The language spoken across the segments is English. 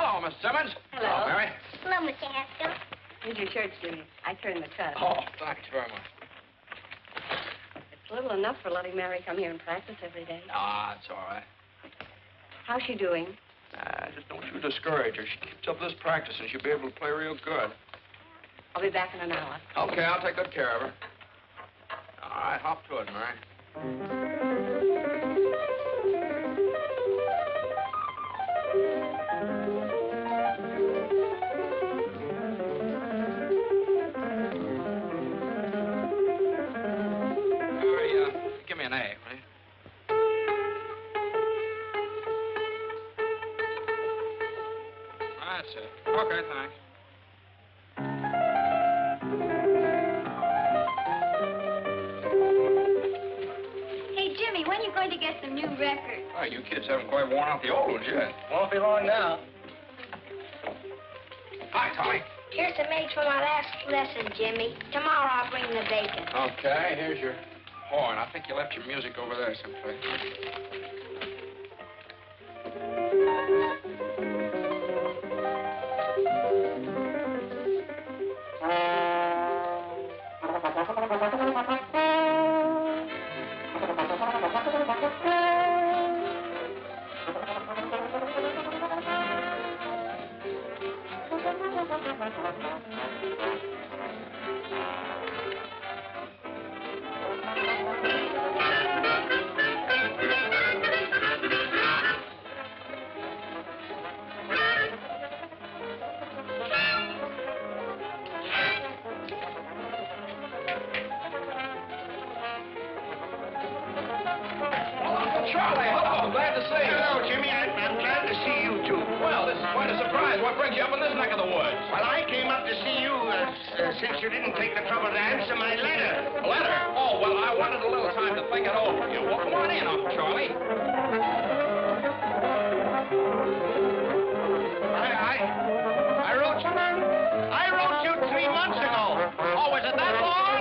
Hello, Miss Simmons. Hello. Mary. Hello, Mr. Haskell. Here's your shirts, Jimmy. I turned the cut. Oh, thanks very much. It's little enough for letting Mary come here and practice every day. Ah, it's all right. How's she doing? Just don't you discourage her. She keeps up this practice and she'll be able to play real good. I'll be back in an hour. Okay, I'll take good care of her. All right, hop to it, Mary. Give me an A, will you? That's it. Okay, thanks. Hey, Jimmy, when are you going to get some new records? Oh, you kids haven't quite worn out the old ones yet. Won't be long now. Hi, Tommy. Here's some eggs for my last lesson, Jimmy. Tomorrow I'll bring the bacon. Okay, here's your horn. I think you left your music over there someplace. Charlie, hello. Glad to see you. Hello, Jimmy. I'm glad to see you, too. Well, this is quite a surprise. What brings you up in this neck of the woods? Well, I came up to see you since you didn't take the trouble to answer my letter. A letter? Oh, well, I wanted a little time to think it over. You well, come on in, Uncle Charlie. I wrote you 3 months ago. Oh, is it that long?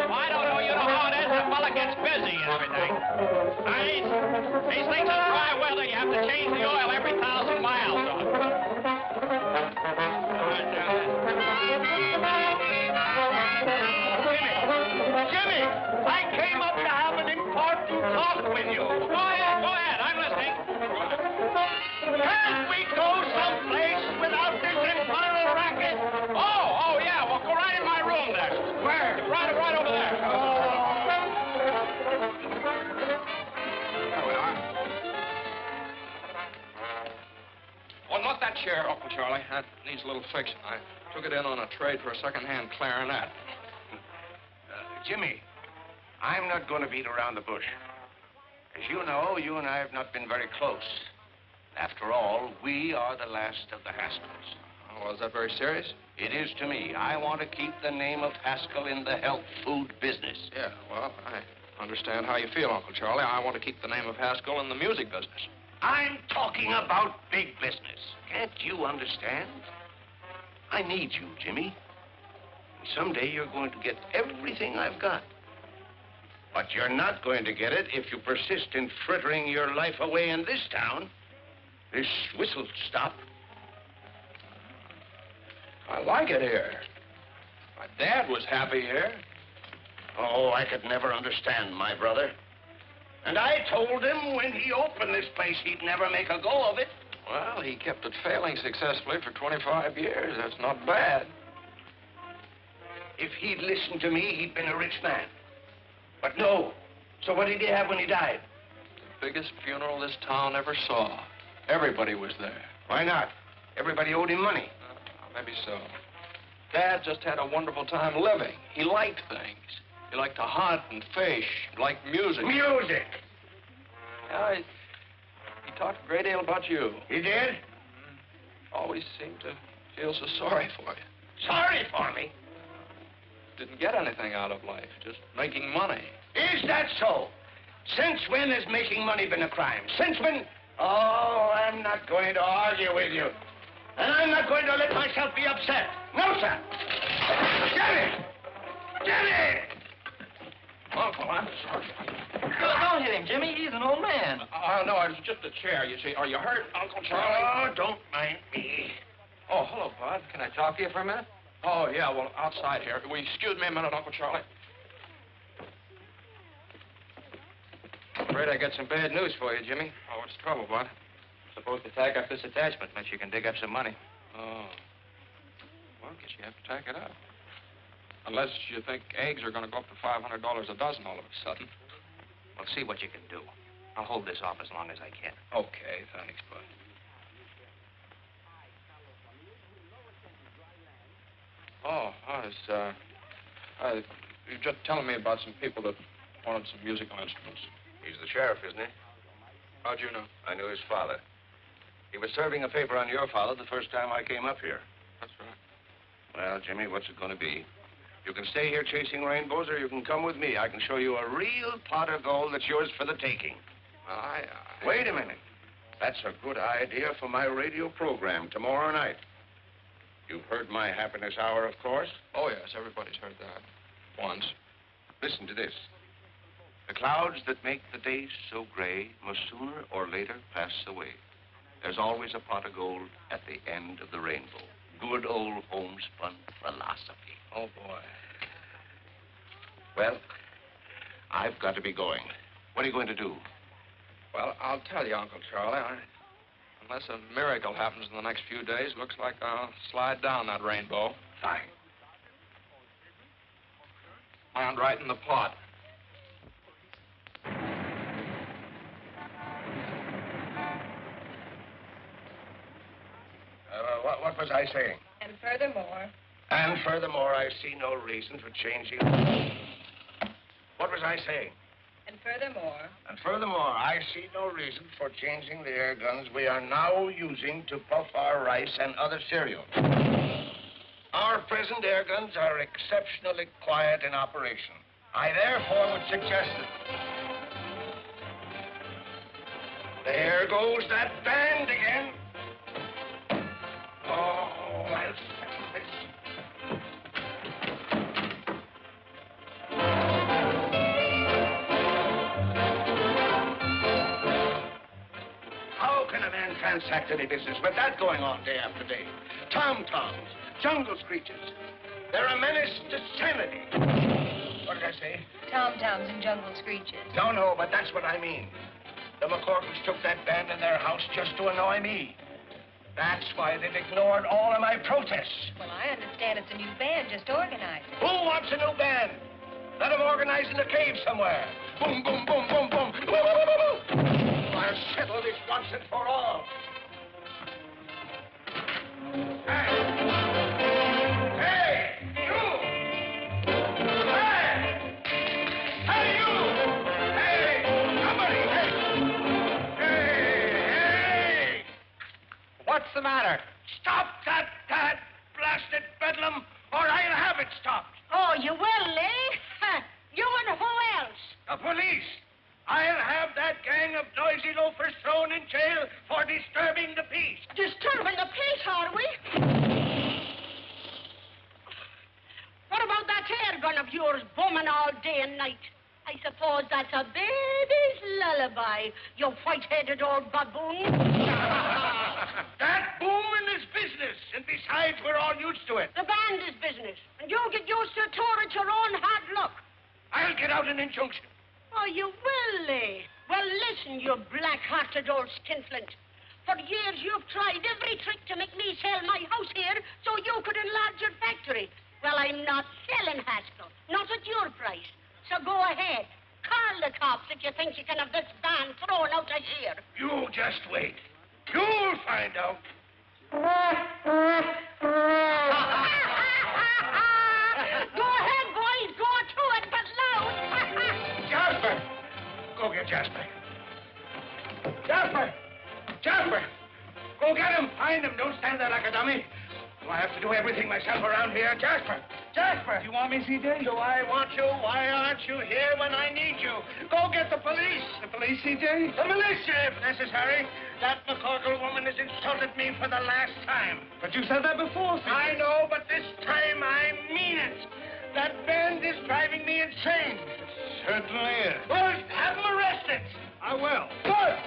Well, I don't know. You know how it is. The fella gets busy and everything. These things are dry weather. You have to change the oil every 1,000 miles. Jimmy, I came up to have an important talk with you. Go ahead. I'm listening. Can't we go someplace without this infernal racket? Oh, yeah. Well, go right in my room there. Where? Right over there. There we are. Oh, not that chair, Uncle Charlie. That needs a little fixing. I took it in on a trade for a second-hand clarinet. Jimmy, I'm not going to beat around the bush. As you know, you and I have not been very close. After all, we are the last of the Haskells. Oh, well, is that very serious? It is to me. I want to keep the name of Haskell in the health food business. Yeah, well, I understand how you feel, Uncle Charlie. I want to keep the name of Haskell in the music business. I'm talking about big business. Can't you understand? I need you, Jimmy. Someday you're going to get everything I've got. But you're not going to get it if you persist in frittering your life away in this town. This whistle stop. I like it here. My dad was happy here. Oh, I could never understand my brother. And I told him when he opened this place, he'd never make a go of it. Well, he kept it failing successfully for 25 years. That's not bad. If he'd listened to me, he'd been a rich man. But no. So what did he have when he died? The biggest funeral this town ever saw. Everybody was there. Why not? Everybody owed him money. Maybe so. Dad just had a wonderful time living. He liked things. He liked to hunt and fish. He liked music. Music! Yeah, he talked a great deal about you. He did? Always seemed to feel so sorry for you. Sorry for me? Didn't get anything out of life, just making money. Is that so? Since when has making money been a crime? Since when? Oh, I'm not going to argue with you. And I'm not going to let myself be upset. No, sir. Jenny! Jenny! Uncle, I'm sorry. Don't hit him, Jimmy. He's an old man. No, it's just a chair, you see. Are you hurt, Uncle Charlie? Oh, don't mind me. Oh, hello, Bud. Can I talk to you for a minute? Oh, yeah, well, outside here. Will you excuse me a minute, Uncle Charlie? Afraid I got some bad news for you, Jimmy. Oh, what's the trouble, Bud? Supposed to tack up this attachment, unless you can dig up some money. Oh. Well, I guess you have to tack it up. Unless you think eggs are going to go up to $500 a dozen all of a sudden. Well, see what you can do. I'll hold this off as long as I can. Okay, thanks, Bud. Oh, you were just telling me about some people that wanted some musical instruments. He's the sheriff, isn't he? How'd you know? I knew his father. He was serving a paper on your father the first time I came up here. That's right. Well, Jimmy, what's it going to be? You can stay here chasing rainbows, or you can come with me. I can show you a real pot of gold that's yours for the taking. Well, Wait a minute. That's a good idea for my radio program tomorrow night. You've heard my happiness hour, of course. Oh, yes, everybody's heard that. Once. Listen to this. The clouds that make the days so gray must sooner or later pass away. There's always a pot of gold at the end of the rainbow. Good old homespun philosophy. Oh, boy. Well, I've got to be going. What are you going to do? Well, I'll tell you, Uncle Charlie. Unless a miracle happens in the next few days, looks like I'll slide down that rainbow. Fine. Land right in the pot. What was I saying? And furthermore, I see no reason for changing. What was I saying? and furthermore, I see no reason for changing the air guns we are now using to puff our rice and other cereal. Our present air guns are exceptionally quiet in operation. I therefore would suggest that... There goes that band again. Oh, I'll settle this. How can a man transact any business with that going on day after day? Tom-toms, jungle screeches. They're a menace to sanity. What did I say? tom-toms and jungle screeches. No, but that's what I mean. The McCorkins took that band in their house just to annoy me. That's why they've ignored all of my protests. Well, I understand it's a new band just organized. Who wants a new band? Let them organize in the cave somewhere. Boom, boom, boom, boom, boom. Woo, woo, woo, woo. I'll settle this once and for all. Hey! Hey! You! Hey! Hey, you! Hey! Somebody! Hey! Hey! What's the matter? Stop that blasted bedlam, or I'll have it stopped. Oh, you will, eh? You and who else? The police. I'll have that gang of noisy loafers thrown in jail for disturbing the peace. Disturbing the peace, are we? What about that air gun of yours booming all day and night? I suppose that's a baby's lullaby, you white-headed old baboon. tour at your own hard luck. I'll get out an injunction. Oh, you will, eh? Well, listen, you black-hearted old skinflint. For years, you've tried every trick to make me sell my house here so you could enlarge your factory. Well, I'm not selling Haskell. Not at your price. So go ahead. Call the cops if you think you can have this van thrown out of here. You just wait. You'll find out. Go ahead, boys. Go to it, but loud. Jasper! Go get Jasper. Jasper! Jasper! Go get him. Find him. Don't stand there like a dummy. Do I have to do everything myself around here? Jasper! Jasper! You want me, C.J.? Do I want you? Why aren't you here when I need you? Go get the police. The police, C.J.? The militia, if necessary. That McCorkle woman has insulted me for the last time. But you said that before, C.J. I know, but this time I mean it. That band is driving me insane. Certainly is. Well, have them arrested. I will. Good.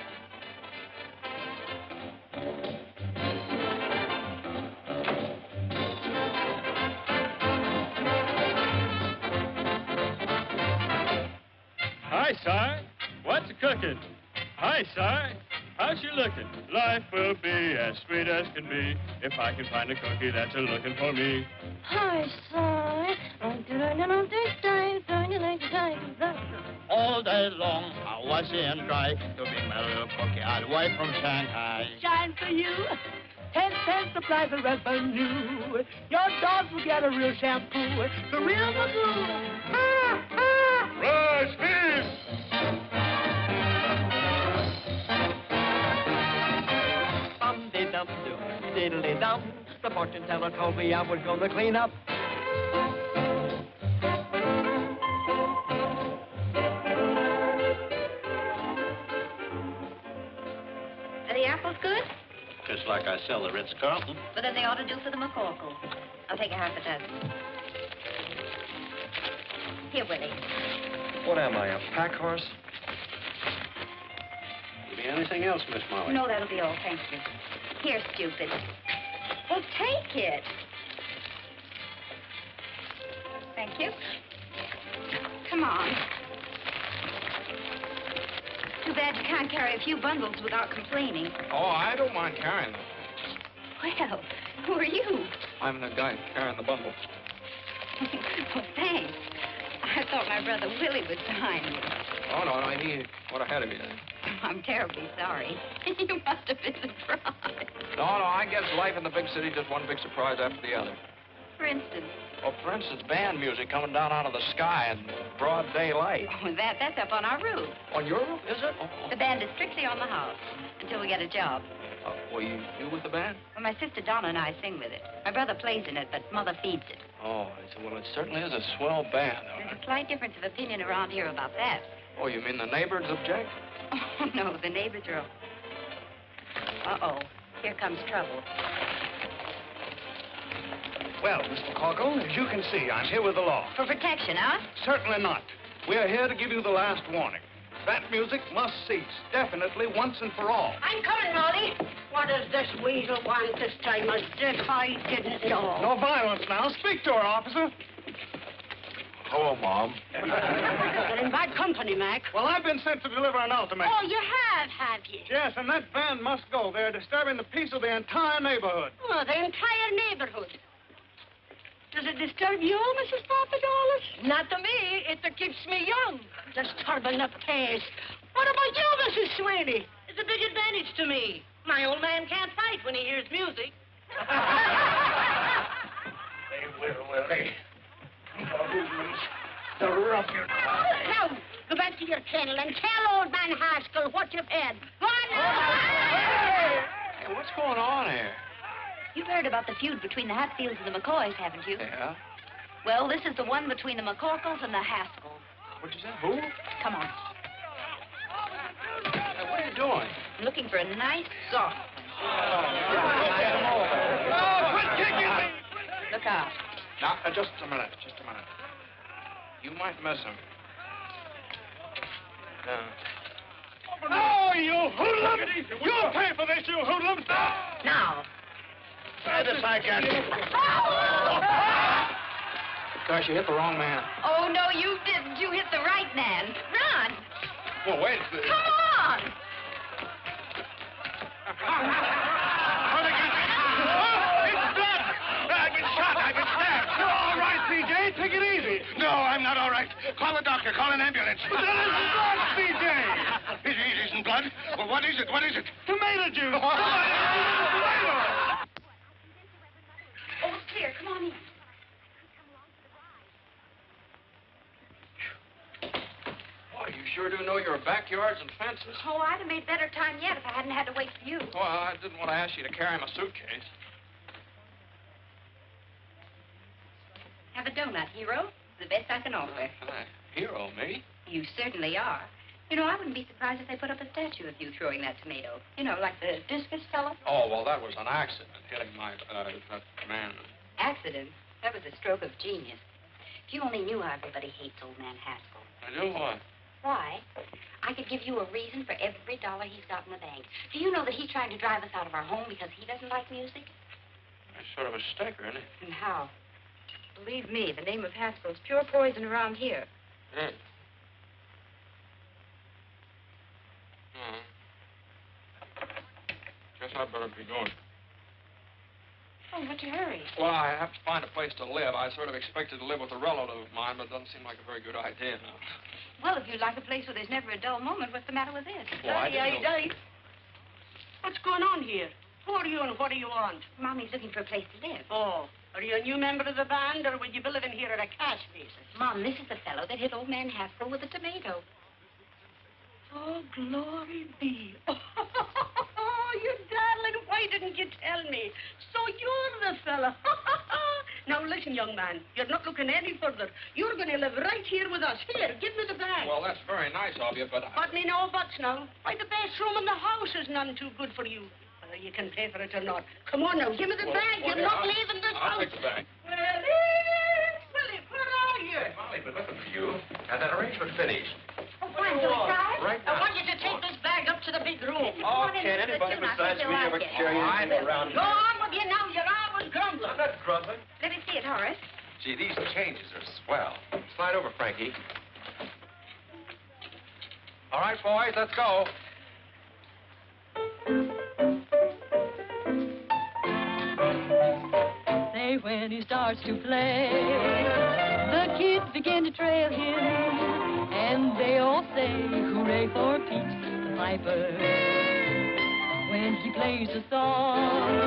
Hi, Si. What's cooking? Hi, Si. How's you looking? Life will be as sweet as can be if I can find a cookie that's a-looking for me. Hi, Si. All day long, I was and dry to be my little cookie all the way from Shanghai. Shine for you. 10 cents supply the revenue. Your dogs will get a real shampoo. The real Magoo. Rise, peace! Bum-de-dum-dum, diddly-dum. The fortune teller told me I was gonna clean up. Are the apples good? Just like I sell the Ritz-Carlton. Well, then they ought to do for the McCorkle. I'll take a half a dozen. Here, Willie. What am I, a pack horse? Maybe anything else, Miss Molly? No, that'll be all, thank you. Here, stupid. Well, take it. Thank you. Come on. Too bad you can't carry a few bundles without complaining. Oh, I don't mind carrying them. Well, who are you? I'm the guy carrying the bundle. Well, thanks. I thought my brother Willie was behind me. Oh, no, he went ahead of me then. I'm terribly sorry. You must have been surprised. No, I guess life in the big city just one big surprise after the other. For instance, Well, for instance, band music coming down out of the sky in broad daylight. oh, that's up on our roof. On your roof, is it? Oh. The band is strictly on the house until we get a job. Well, you with the band? Well, my sister Donna and I sing with it. My brother plays in it, but Mother feeds it. Oh, I said, well, it certainly is a swell band. There's a slight difference of opinion around here about that. Oh, you mean the neighbors object? Oh, no, the neighbors are... Uh-oh, here comes trouble. Well, Mr. McCorkle, as you can see, I'm here with the law. For protection, huh? Certainly not. We are here to give you the last warning. That music must cease, definitely, once and for all. I'm coming, Molly. What does this weasel want this time? As if I didn't know. No violence now. Speak to her, officer. Hello, Mom. You're in bad company, Mac. Well, I've been sent to deliver an ultimatum. Oh, you have you? Yes, and that band must go. They're disturbing the peace of the entire neighborhood. Oh, the entire neighborhood. Does it disturb you, Mrs. Papadopoulos? Not to me. It keeps me young. Disturbing the peace. What about you, Mrs. Sweeney? It's a big advantage to me. My old man can't fight when he hears music. They will they? The ruffian. Now, go back to your kennel and tell old man Haskell what you've had. Go on now. Hey, what's going on here? You've heard about the feud between the Hatfields and the McCoys, haven't you? Yeah? Well, this is the one between the McCorkles and the Haskells. What'd you say? Who? Come on. Hey, what are you doing? I'm looking for a nice, soft Quit kicking me! Look out. Now, just a minute. You might miss him. Oh, you hoodlums! You'll pay for this, you hoodlums! Now. Try this, I got you. Gosh, you hit the wrong man. Oh, no, you didn't. You hit the right man. Run. Well, wait. Come on. It's blood! I've been shot. I've been stabbed. You're all right, C.J. Take it easy. No, I'm not all right. Call the doctor. Call an ambulance. But that isn't blood, C.J. It isn't blood? Well, what is it? What is it? Tomato juice. Oh, it's clear. Come on in. Boy, you sure do know your backyards and fences. Oh, I'd have made better time yet if I hadn't had to wait for you. Well, I didn't want to ask you to carry my suitcase. Have a donut, hero. The best I can offer. Hero, me? You certainly are. You know, I wouldn't be surprised if they put up a statue of you throwing that tomato. You know, like the discus fellow. Oh, well, that was an accident, hitting my, that man. Accident? That was a stroke of genius. If you only knew how everybody hates old man Haskell. I do what? Why? I could give you a reason for every dollar he's got in the bank. Do you know that he's trying to drive us out of our home because he doesn't like music? That's sort of a sticker, isn't it? And how? Believe me, the name of Haskell's pure poison around here. Hmm. Guess I'd better be going. Oh, what's your hurry? Well, I have to find a place to live. I sort of expected to live with a relative of mine, but it doesn't seem like a very good idea now. Well, if you'd like a place where there's never a dull moment, what's the matter with this? Well, I didn't know- What's going on here? Who are you and what do you want? Mommy's looking for a place to live. Oh, are you a new member of the band, or will you be living here at a cash basis? Mom, this is the fellow that hit old man Haskell with a tomato. Oh, glory be. Oh, you darling, why didn't you tell me? So you're the fella. Now, listen, young man, you're not looking any further. You're going to live right here with us. Here, give me the bag. Well, that's very nice of you, but... But me no buts now. Why, the best room in the house is none too good for you. Whether you can pay for it or not. Come on now, give me the bag. You're not leaving this I'll house. take the bag. Willie, where are you? Hey, Molly, been looking for you. Had that arrangement finished. Oh, fine, do we try it? Right I want you to take this bag up to the big room. Oh, can't anybody besides me ever carry anything around? Go on with you now. You're always grumbling. I'm not grumbling. Let me see it, Horace. Gee, these changes are swell. Slide over, Frankie. All right, boys, let's go. Say when he starts to play, the kids begin to trail him, and they all say, hooray for Pete the Piper. When he plays a song,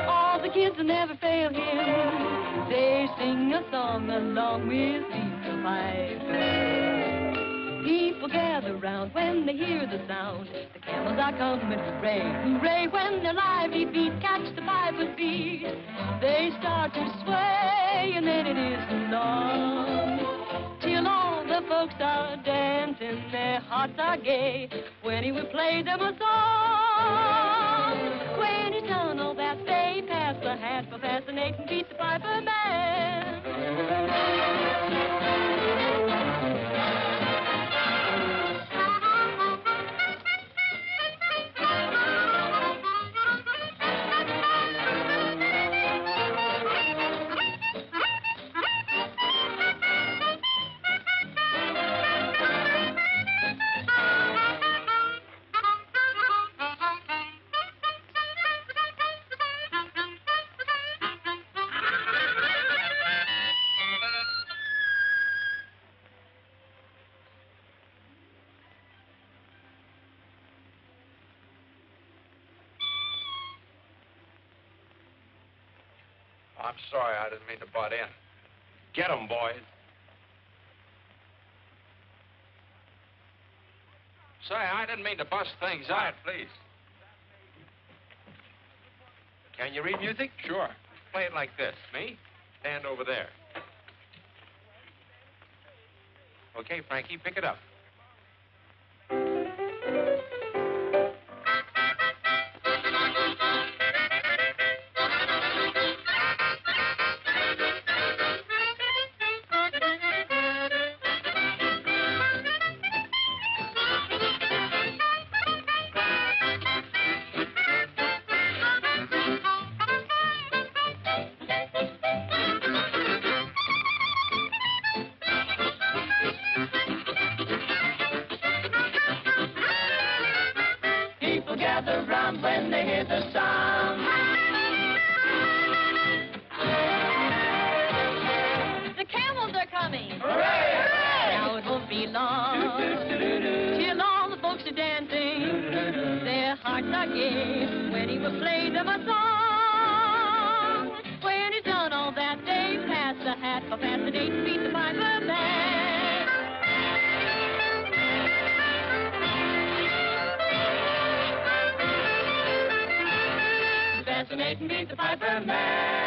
all the kids will never fail him. They sing a song along with Pete the Piper. People gather round when they hear the sound. The camels are coming, hooray, hooray. When their lively feet catch the piper's beat, they start to sway, and then it isn't long till all the folks are dancing, their hearts are gay, when he would play them a song. When he's done all that, they pass the hat for fascinating Pete the Piper Man. I'm sorry, I didn't mean to butt in. Get 'em, boys. Say, I didn't mean to bust things Quiet, up. please. Can you read music? Sure. Play it like this. Me? Stand over there. Okay, Frankie, pick it up. gather round when they hear the sound. The camels are coming. Hooray! Hooray! Now it won't be long till all the folks are dancing. Their hearts are gay when he will play them a song. When he's done all that, they pass the hat, for past the date, beat the piper man. Fascinate and beat the piper man.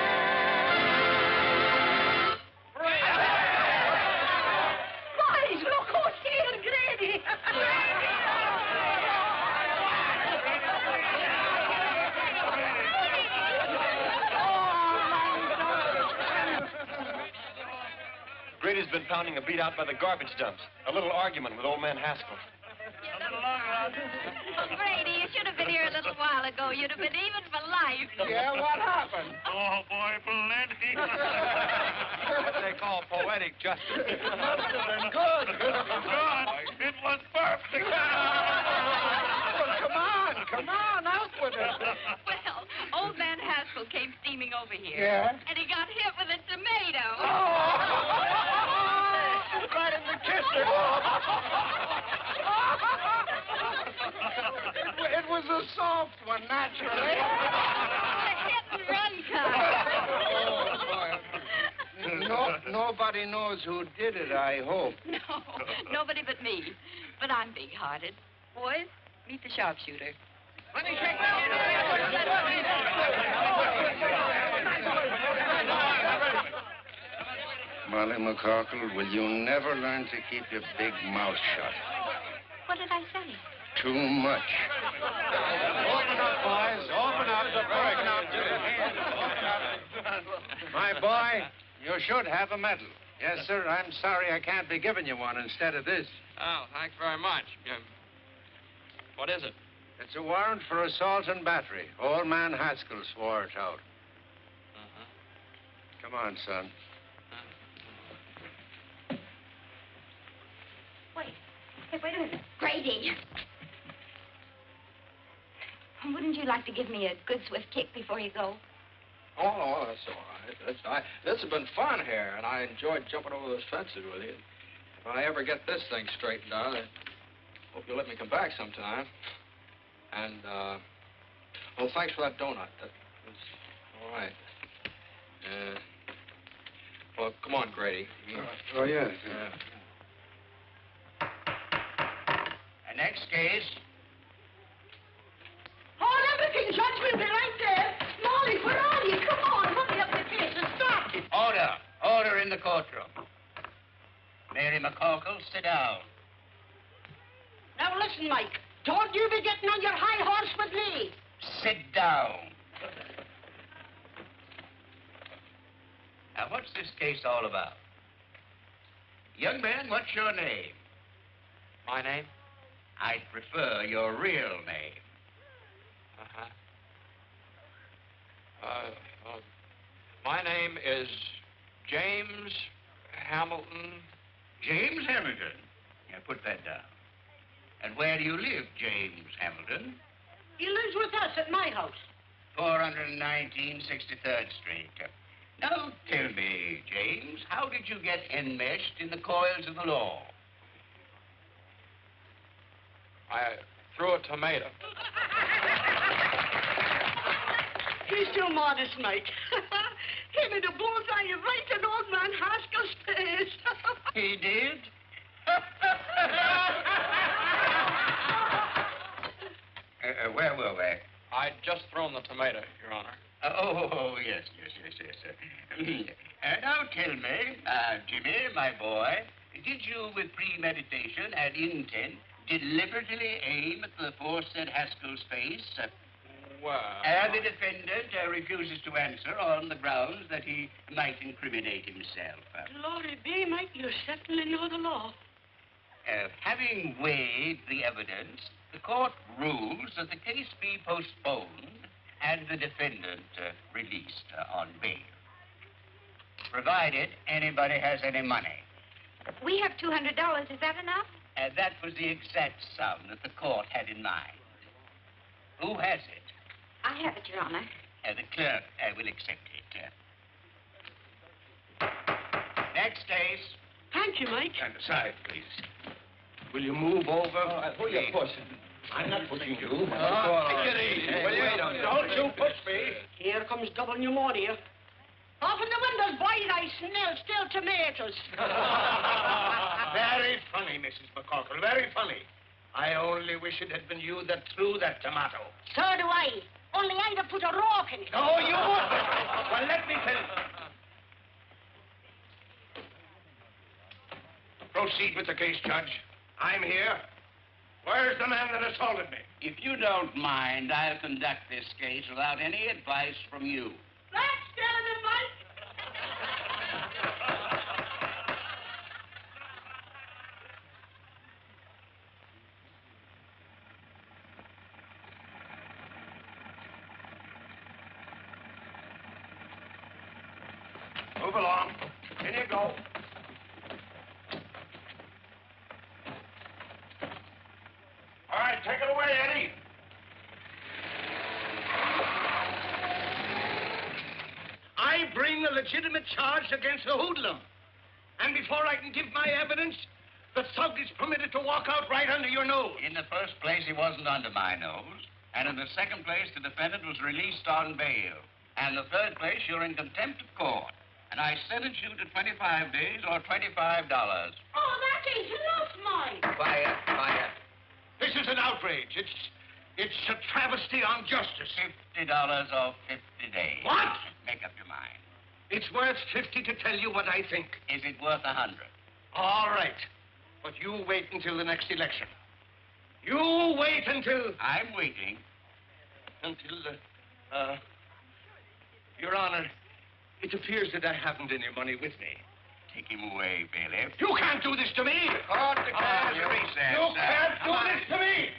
Boys, look who's here, Grady. Grady's been pounding a beat out by the garbage dumps. A little argument with old man Haskell. Oh, Grady, you should have been here a little while ago. You'd have been even for life. Yeah, what happened? Oh, boy, plenty. What they call poetic justice. Must have been good. God, it was perfect. Well, come on, out with it. Well, old man Haskell came steaming over here. Yeah? And he got hit with a tomato. Right in the kisser. It was a soft one, naturally. A hit and run car. Nobody knows who did it, I hope. No, nobody but me. But I'm big-hearted. Boys, meet the sharpshooter. Let me shake Molly McCorkle, will you never learn to keep your big mouth shut? What did I say? Too much. Open up, boys. Open up. Open up. My boy, you should have a medal. Yes, sir. I'm sorry I can't be giving you one instead of this. Oh, thanks very much. What is it? It's a warrant for assault and battery. Old man Haskell swore it out. Come on, son. Wait. Hey, wait a minute. Grady. Wouldn't you like to give me a good swift kick before you go? Oh, that's all right. This has been fun here, and I enjoyed jumping over those fences with you. If I ever get this thing straightened out, I hope you'll let me come back sometime. And, well, thanks for that donut. That was all right. Well, come on, Grady. Oh, yes. The next case. Hold everything, Judge. We'll be right there. Molly, where are you? Come on, hurry up the case and start it. Order. Order in the courtroom. Mary McCorkle, sit down. Now listen, Mike. Don't you be getting on your high horse with me. Sit down. Now, what's this case all about? Young man, what's your name? My name? I'd prefer your real name. My name is James Hamilton. James Hamilton. Yeah, put that down. And where do you live, James Hamilton? He lives with us at my house. 419 63rd Street. Now, tell me, James, how did you get enmeshed in the coils of the law? I threw a tomato. He's too modest, Mike. He made a bullseye right in old man Haskell's face. He did? Where were we? I'd just thrown the tomato, Your Honor. Yes. Now tell me, Jimmy, my boy, did you, with premeditation and intent, deliberately aim at the aforesaid Haskell's face? Well... And the defendant refuses to answer on the grounds that he might incriminate himself. Glory be, Mike, you certainly know the law. Having weighed the evidence, the court rules that the case be postponed and the defendant released on bail, provided anybody has any money. We have $200. Is that enough? That was the exact sum that the court had in mind. Who has it? I have it, Your Honor. The clerk will accept it. Next case. Thank you, Mike. Stand aside, please. Will you move over? Who you pushing? I'm not pushing you. Take it easy. Don't you push me. Here comes double pneumonia. Open the windows wide, I smell still tomatoes. Very funny, Mrs. McCorkle, very funny. I only wish it had been you that threw that tomato. So do I. Only I'd have put a rock in it. No, you wouldn't. Well, let me finish. Proceed with the case, Judge. I'm here. Where's the man that assaulted me? If you don't mind, I'll conduct this case without any advice from you. Let's get him, Mike. Move along. In you go. All right, take it away, Eddie. I bring a legitimate charge against the hoodlum. And before I can give my evidence, the thug is permitted to walk out right under your nose. In the first place, he wasn't under my nose. And in the second place, the defendant was released on bail. And in the third place, you're in contempt of court. And I sentence you to 25 days or $25. Oh, that ain't enough, Mike. Quiet. This is an outrage. It's a travesty on justice. $50 or 50 days. What? Make up your mind. It's worth 50 to tell you what I think. Is it worth 100? All right. But you wait until the next election. You wait until... I'm waiting. Until, Your Honor, it appears that I haven't any money with me. Take him away, bailiff. You can't do this to me! Court declares recess. You can't do this to me!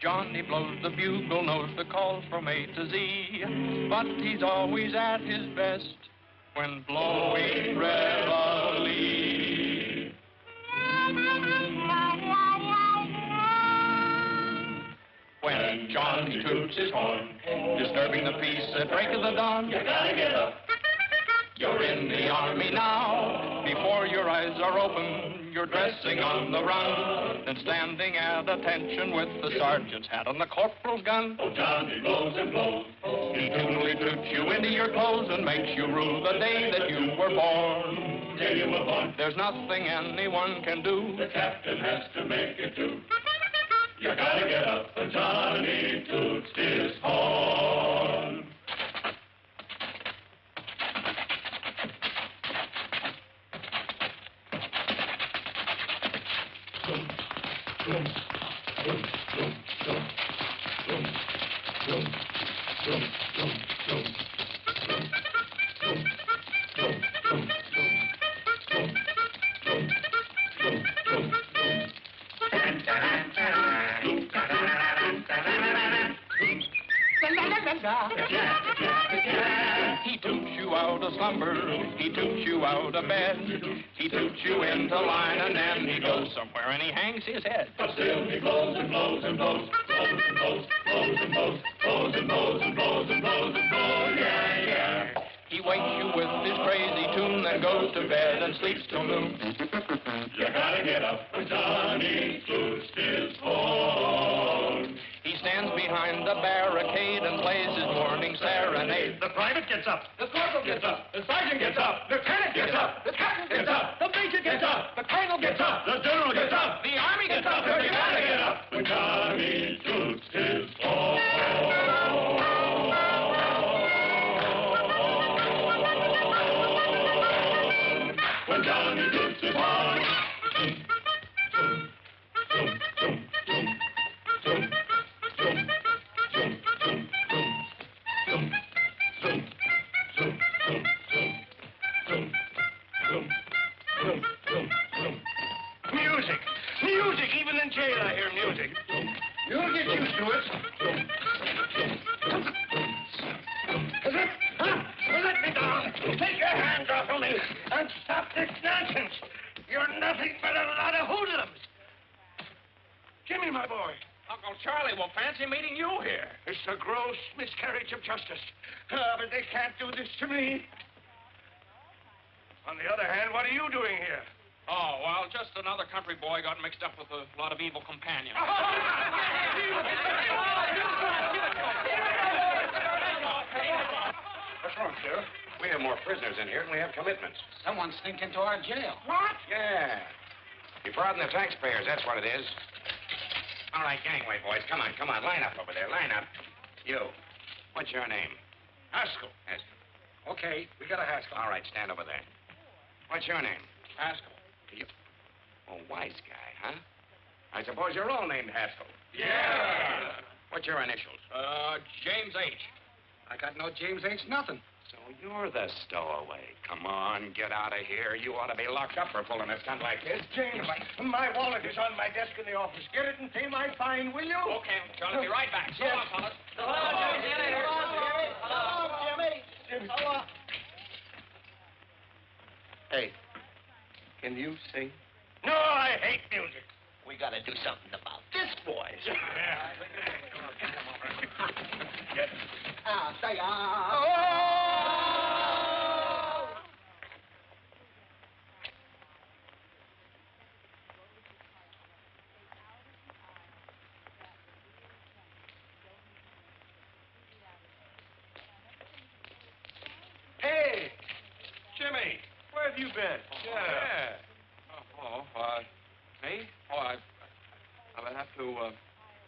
Johnny blows the bugle, knows the calls from A to Z, but he's always at his best when blowing reveille. When Johnny toots his horn, disturbing the peace at break of the dawn, you gotta get up. You're in the army now. Before your eyes are open, you're dressing on the run, then standing at attention with the sergeant's hat on the corporal's gun. Oh, Johnny blows and blows. He tunely toots you into your clothes and makes you rue the day that you were born. Day you were born. There's nothing anyone can do. The captain has to make it do. You gotta get up, and Johnny toots his horn. He toots you out of slumber, he toots you out of bed, he toots you into line, and then he goes somewhere and he hangs his head. But still he blows and blows and blows, blows and blows, blows and blows, blows and blows and blows and blows and blows, yeah, yeah. He wakes you with his crazy tune, then goes to bed and sleeps till noon. You gotta get up when Johnny toots his horn. He stands behind the barricade and plays his morning serenade. The private gets up. The corporal gets up. The sergeant gets up. The lieutenant gets up. The captain gets up. The major gets up. The colonel gets up. The general gets up. The army gets up. Everybody get up. When Johnny toots his horn. When Johnny toots his horn. Music! Music! Even in jail I hear music. You'll get used to it. Let me down. Take your hands off of me and stop this nonsense. You're nothing but a lot of hoodlums. Jimmy, my boy. Uncle Charlie will fancy meeting you here. It's a gross miscarriage of justice. But they can't do this to me. On the other hand, what are you doing here? Oh, well, just another country boy got mixed up with a lot of evil companions. What's wrong, sir? We have more prisoners in here and we have commitments. Someone sneaked into our jail. What? Yeah. Defrauding the taxpayers, that's what it is. All right, gangway, boys. Come on, come on. Line up over there. Line up. You. What's your name? Haskell. Haskell. Okay, we got a Haskell. All right, stand over there. What's your name? Haskell. You. Oh, wise guy, huh? I suppose you're all named Haskell. Yeah. What's your initials? James H. I got no James H. nothing. So you're the stowaway. Come on, get out of here. You ought to be locked up for pulling a stunt like this. James, my wallet is on my desk in the office. Get it and pay my fine, will you? Okay, Charlie, be right back. So long, fellas. So long, Jimmy. So long, Jimmy. So long. Hey, can you sing? No, I hate music. We gotta do something about this, boys. Get it. Say, Hey, Jimmy, where have you been? Yeah. Me? Oh, I have to,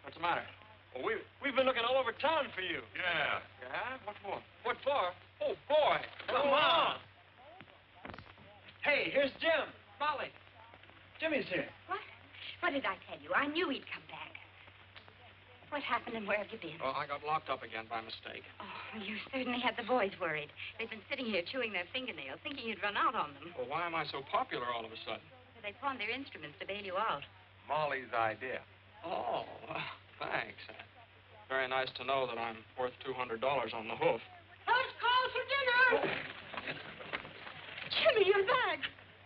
what's the matter? Well, we've been looking all over town for you. Yeah. Yeah? What for? What for? Oh, boy. Come on. Hey, here's Jim. Molly. Jimmy's here. What? What did I tell you? I knew he'd come back. What happened and where have you been? Oh, I got locked up again by mistake. Oh, you certainly had the boys worried. They've been sitting here chewing their fingernails, thinking you'd run out on them. Well, why am I so popular all of a sudden? They pawned their instruments to bail you out. Molly's idea. Oh, thanks. Very nice to know that I'm worth $200 on the hoof. First call for dinner. Jimmy, you're back.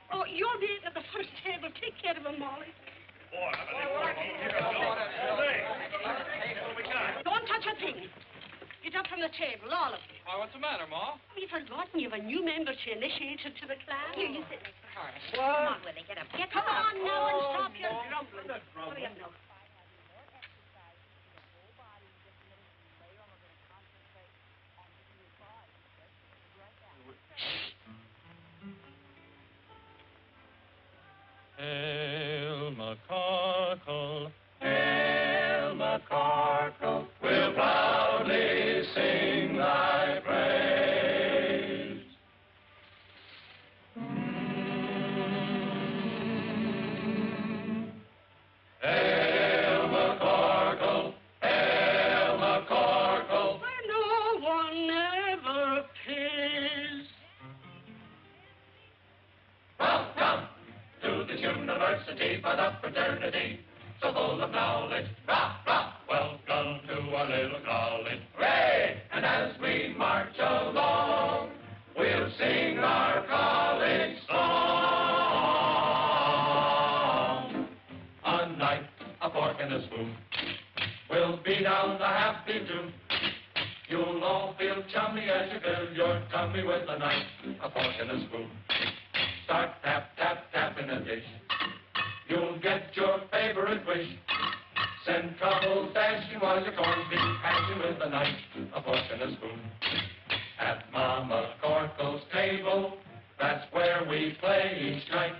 Oh, you'll be at the first table. Take care of him, Molly. Don't touch a thing. Get up from the table, all of you. Why, what's the matter, Ma? Have you forgotten you've a new member to initiate you to the class? Here, you sit next to Horace. What? Come on, Willie, get up. Come on now and stop your grumbling. Hurry up now. Hail McCarkle, Hail McCarkle, we'll proudly sing thy praise. Hail McCarkle, Hail McCarkle, Where no one ever pays. Welcome to this university for the fraternity, so full of knowledge. Rah, rah, welcome to our little college. Hooray! And as we march along, we'll sing our college song. A knife, a fork, and a spoon. We'll be down the happy tune. You'll all feel chummy as you fill your tummy with a knife, a fork, and a spoon. Start tap, tap, tap in a dish. You'll get your favorite wish. Send trouble dashing while your corn's being hatching with a knife, a fork, and a spoon. At Mama Corkle's table, that's where we play each night.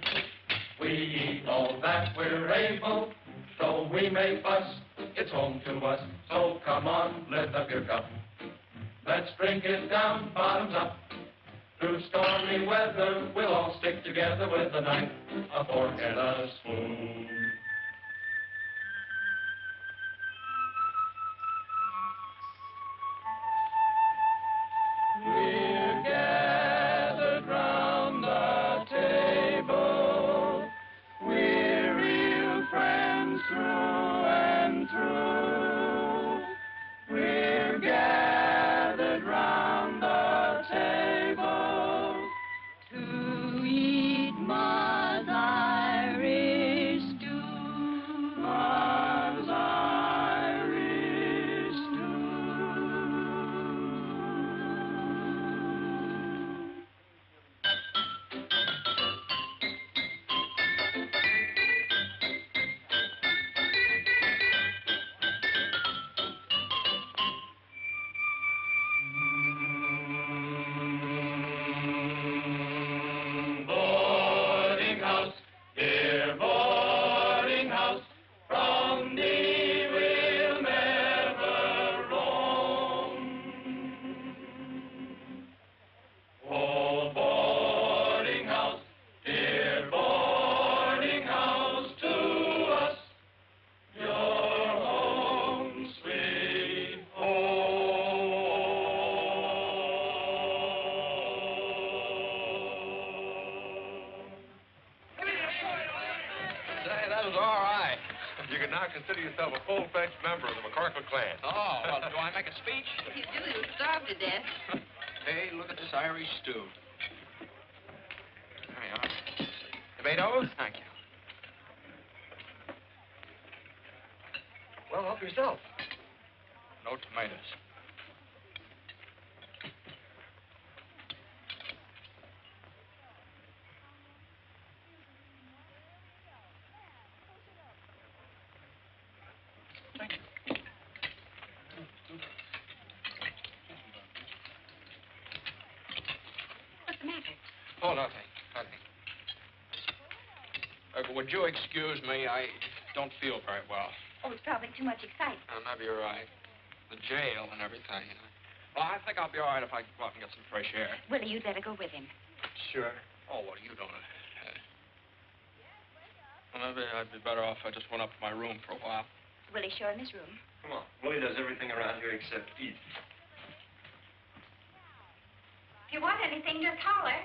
We eat all that we're able, though we may fuss, it's home to us. So come on, lift up your cup. Let's drink it down, bottoms up. Through stormy weather, we'll all stick together with a knife, a fork, and a spoon. We're gathered round the table. We're real friends through and through. We're gathered round the table to eat Ma's Irish stew. Ma's Irish boarding house, dear boarding house, from thee we'll never roam. Oh, boarding house, dear boarding house, to us your home, sweet Say, that was all right. You can now consider yourself a full-fledged member of the McCorkle clan. Oh, well, do I make a speech? If you do, you'll starve to death. Hey, look at this Irish stew. There you are. Tomatoes? Thank you. Well, help yourself. No tomatoes. What's the matter? Oh, nothing. Nothing. Would you excuse me? I don't feel very well. Oh, it's probably too much excitement. Maybe you're right. The jail and everything. Well, I think I'll be all right if I go out and get some fresh air. Willie, you'd better go with him. Sure. Oh, what are you doing? Well, maybe I'd be better off if I just went up to my room for a while. Willie's sure in his room. Come on. Willie does everything around here except eat. If you want anything, just holler.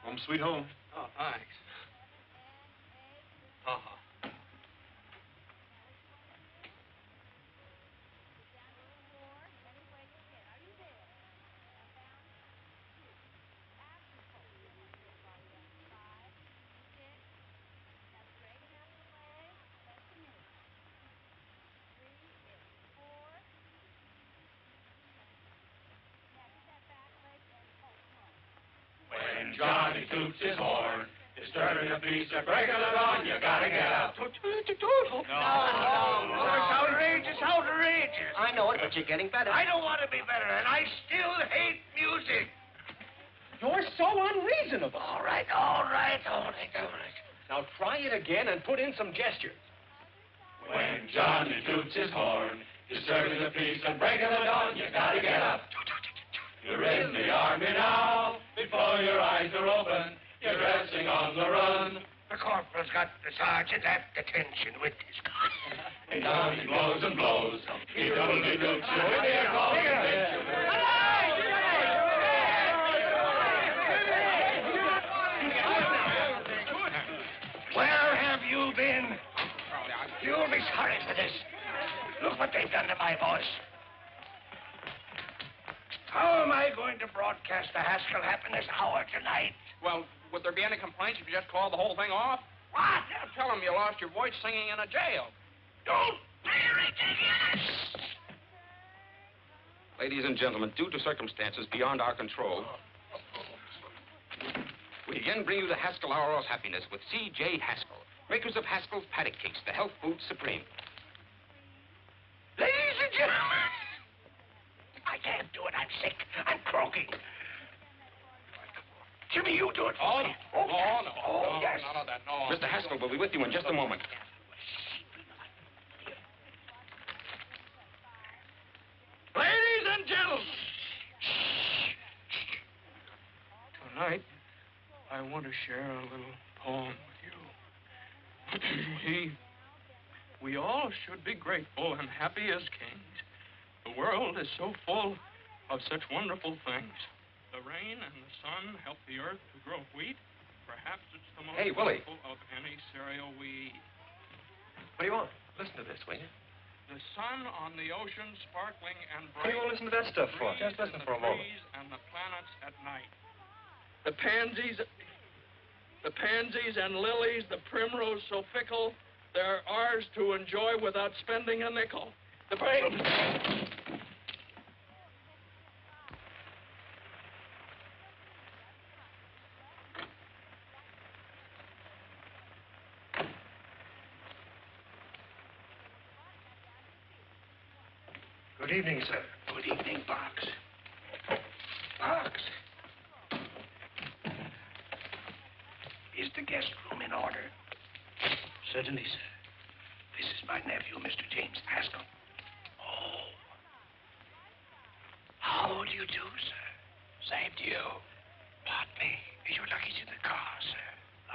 Home sweet home. Oh, thanks. Uh-huh. When Johnny toots his horn, disturbing the peace and breaking the dawn, you gotta get up. No. It's outrageous, outrageous. I know it, but you're getting better. I don't want to be better, and I still hate music. You're so unreasonable. All right, all right. Now try it again and put in some gestures. When Johnny toots his horn, disturbing the peace and breaking the dawn, you gotta get up. You're in the army now, before your eyes are open, you're dressing on the run. The corporal's got the sergeant at detention with his gun. And down he blows and blows. He double-dee doots you with the air calls and takes you. Where have you been? You'll be sorry for this. Look what they've done to my voice. How am I going to broadcast the Haskell Happiness Hour tonight? Well, would there be any complaints if you just called the whole thing off? What? Yeah, tell them you lost your voice singing in a jail. Don't be ridiculous. Ladies and gentlemen, due to circumstances beyond our control, we again bring you the Haskell Hour of Happiness with C.J. Haskell, Makers of Haskell's Paddock Cakes, the health food supreme. Ladies and gentlemen, I can't do it. I'm sick. I'm croaking. Jimmy, you do it for me. No, yes. none of that, no. Mr. Haskell will be with you in just a moment. Ladies and gentlemen. Tonight, I want to share a little poem with you. We all should be grateful and happy as kings. The world is so full of such wonderful things. The rain and the sun help the earth to grow wheat. Perhaps it's the most Hey, Willie. wonderful of any cereal we eat. What do you want? Listen to this, will you? The sun on the ocean sparkling and What bright. do you want to listen to that stuff for? Just listen for a moment. Trees and the planets at night. The pansies and lilies, the primrose so fickle, they're ours to enjoy without spending a nickel. The Good evening, sir. Good evening, Box. Box. Is the guest room in order? Certainly, sir. This is my nephew, Mr. James Haskell. Oh. How do you do, sir? Same to you. Pardon me. Is your luggage in the car, sir?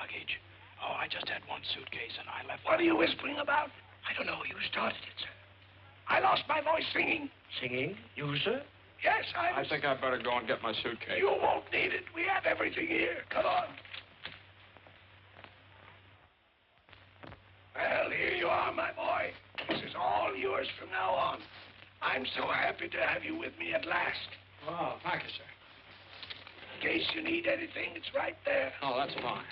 Luggage? Oh, I just had one suitcase and I left. What are you whispering about? I don't know. You started it, sir. I lost my voice singing. Singing? You, sir? Yes, I think I'd better go and get my suitcase. You won't need it. We have everything here. Come on. Well, here you are, my boy. This is all yours from now on. I'm so happy to have you with me at last. Oh, thank you, sir. In case you need anything, it's right there. Oh, that's fine.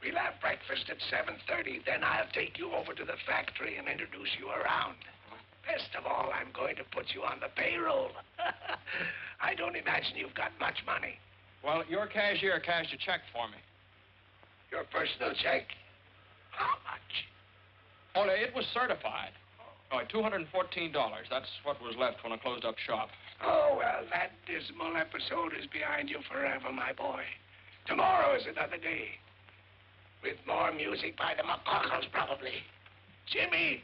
We'll have breakfast at 7:30. Then I'll take you over to the factory and introduce you around. Best of all, I'm going to put you on the payroll. I don't imagine you've got much money. Well, your cashier cashed a check for me. Your personal check? How much? Oh, it was certified. Oh, $214. That's what was left when I closed up shop. Oh, well, that dismal episode is behind you forever, my boy. Tomorrow is another day. With more music by the McCockles, probably. Jimmy,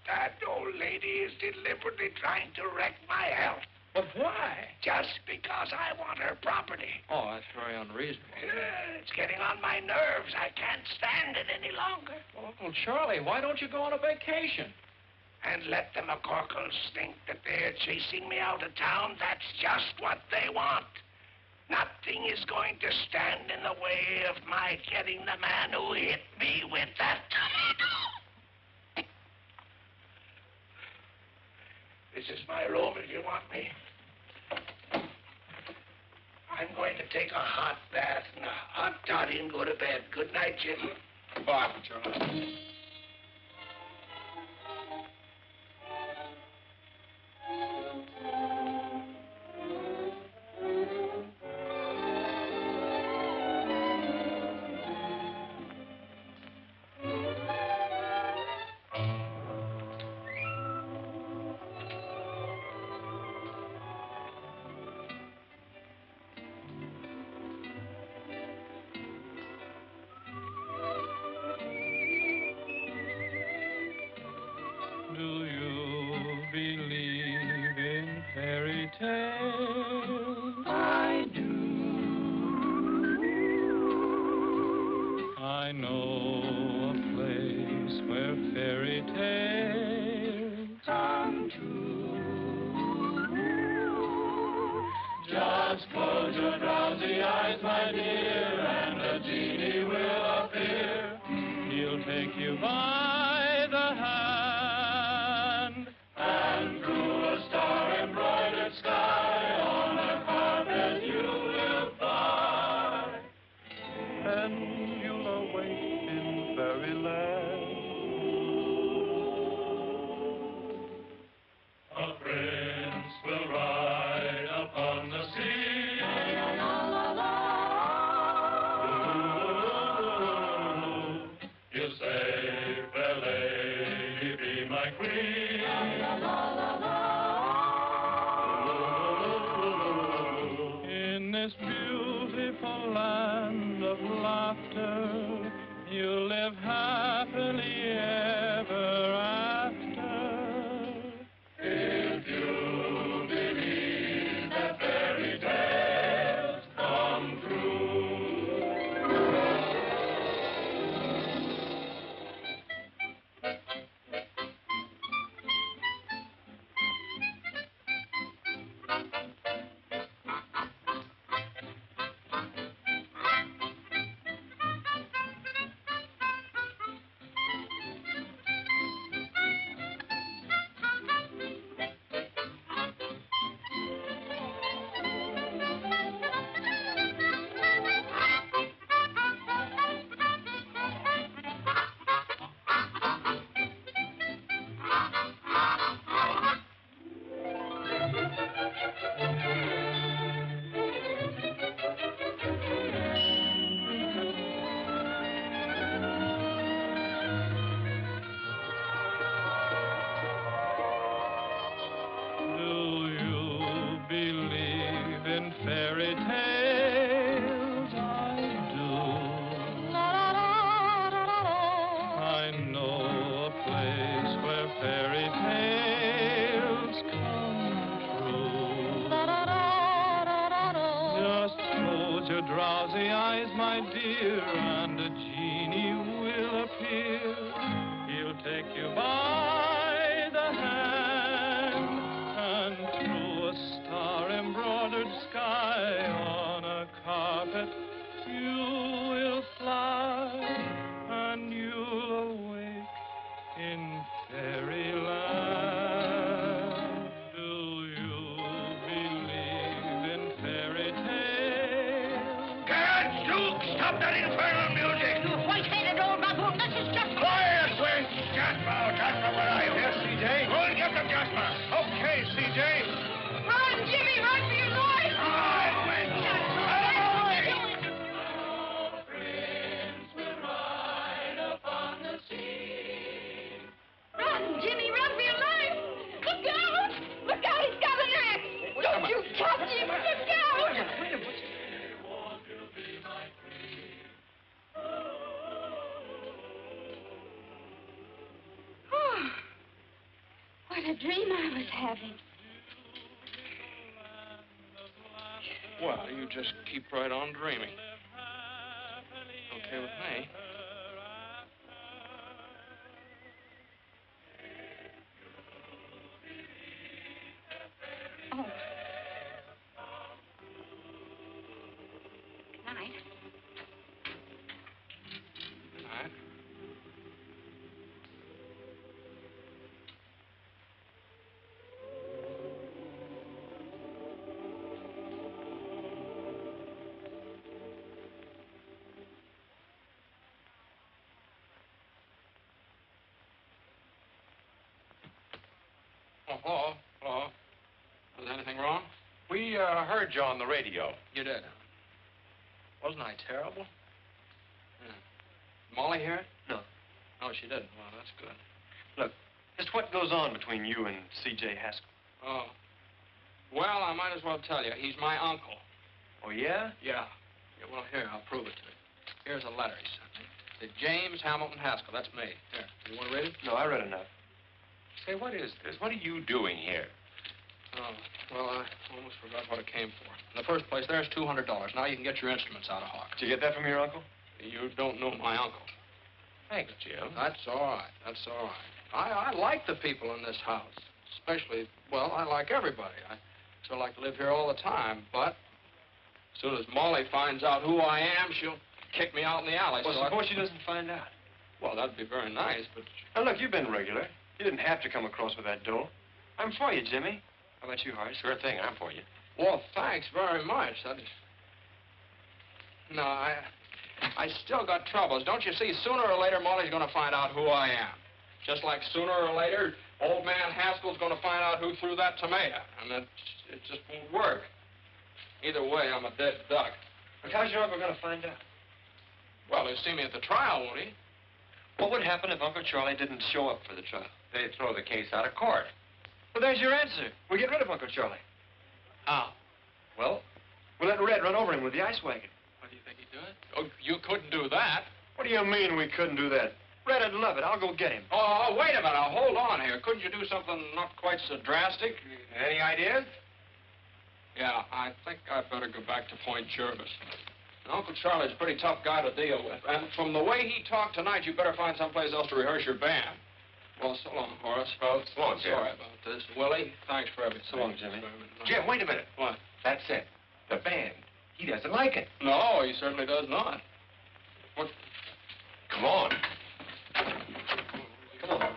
that old lady is deliberately trying to wreck my health. But why? Just because I want her property. Oh, that's very unreasonable. Yeah, it's getting on my nerves. I can't stand it any longer. Well, Uncle Charlie, why don't you go on a vacation? And let the McCorkles think that they're chasing me out of town. That's just what they want. Nothing is going to stand in the way of my getting the man who hit me with that tomato. This is my room if you want me. I'm going to take a hot bath and a hot toddy and go to bed. Good night, Jim. Bye, Uncle Charlie. Do you believe in fairy tales? I do. I know a place where fairy tales Come true. Just close your drowsy eyes, my dear, and a genie will appear. He'll take you by the hand. And through a star-embroidered sky, on a carpet you will fly. And you'll awake in fairyland. A prince will ride upon the sea. La, la, la, la. laughter. You'll live happily ever after. If you believe that fairy tales come true. Fairy tales, I do. I know a place where fairy tales come true. Just close your drowsy eyes, my dear, and a genie will appear. He'll take you by the hand and through a star-embroidered sky on a carpet you will fly, and you'll awake in fairyland. Do you believe in fairy tales? Gadzooks, stop that infernal music! You white-headed old baboon, this is just... Quiet, Wink! Jasper, where are you? Yes, C.J.? Go and get them, Jasper. Okay, C.J. Run, Jimmy, run for your life! Run, Wink! Run, Jimmy, run for your life! Look out! Look out, he's got an axe! Don't you touch him! Look out! Oh, what a dream I was having. Well, you just keep right on dreaming. Okay with me. Oh. Good night. All right. Oh, hello. Hello. Was anything wrong? We heard you on the radio. You did. Wasn't I terrible? Yeah. Molly hear it? No. Oh, she did. Well, that's good. Look, just what goes on between you and C.J. Haskell? Oh. Well, I might as well tell you. He's my uncle. Oh, yeah? Yeah. Yeah, well, here, I'll prove it to you. Here's a letter he sent me. To James Hamilton Haskell. That's me. Here. You want to read it? No, I read enough. Say, what is this? What are you doing here? Oh, well, I almost forgot what it came for. In the first place, there's $200. Now you can get your instruments out of Hawk. Did you get that from your uncle? You don't know my uncle. Thanks, Jim. That's all right. That's all right. I like the people in this house. Especially, well, I like everybody. I still like to live here all the time, but as soon as Molly finds out who I am, she'll kick me out in the alley. Well, so suppose she doesn't find out. Well, that'd be very nice, but... Now, look, you've been regular. You didn't have to come across with that dough. I'm for you, Jimmy. How about you, Horace? Sure thing, I'm for you. Well, thanks very much. No, I still got troubles. Don't you see, sooner or later, Molly's going to find out who I am. Just like sooner or later, old man Haskell's going to find out who threw that tomato. And it just won't work. Either way, I'm a dead duck. But how's your uncle going to find out? Well, he'll see me at the trial, won't he? What would happen if Uncle Charlie didn't show up for the trial? They'd throw the case out of court. Well, there's your answer. We'll get rid of Uncle Charlie. How? Well, we'll let Red run over him with the ice wagon. What do you think he'd do it? Oh, you couldn't do that. What do you mean we couldn't do that? Red'd love it. I'll go get him. Oh, wait a minute. Now, hold on here. Couldn't you do something not quite so drastic? Any ideas? Yeah, I think I'd better go back to Point Jervis. Uncle Charlie's a pretty tough guy to deal with. And from the way he talked tonight, you better find someplace else to rehearse your band. Well, so long, Horace. Well, so long, Jim. Sorry about this. Willie, thanks for everything. So long, Jimmy. Jim, wait a minute. What? That's it. The band. He doesn't like it. No, he certainly does not. What? Come on. Come on.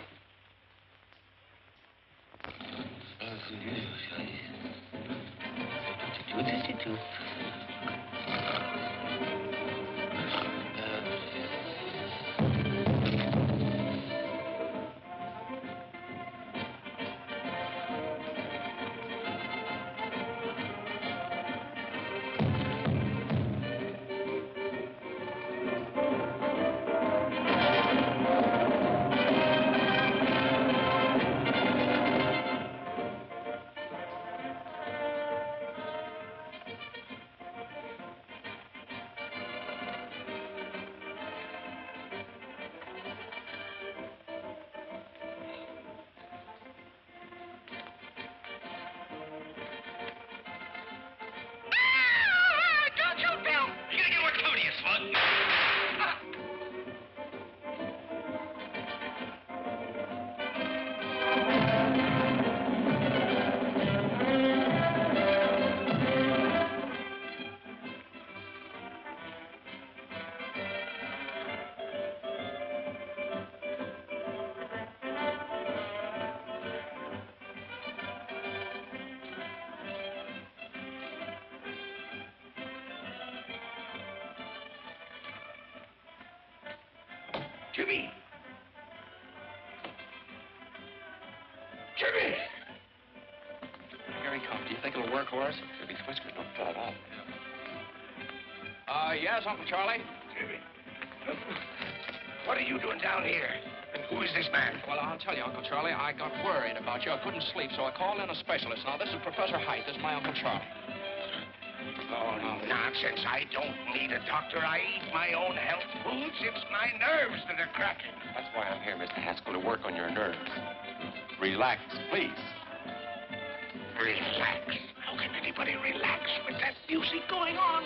Jimmy! Jimmy! Here he comes. Do you think it'll work, Horace? If his whiskers don't fall off. Yes, Uncle Charlie? Jimmy. What are you doing down here? And who is this man? Well, I'll tell you, Uncle Charlie, I got worried about you. I couldn't sleep, so I called in a specialist. Now, this is Professor Height. This is my Uncle Charlie. Oh, nonsense. I don't need a doctor. I eat my own health foods. It's my nerves that are cracking. That's why I'm here, Mr. Haskell, to work on your nerves. Relax, please. Relax? How can anybody relax with that music going on?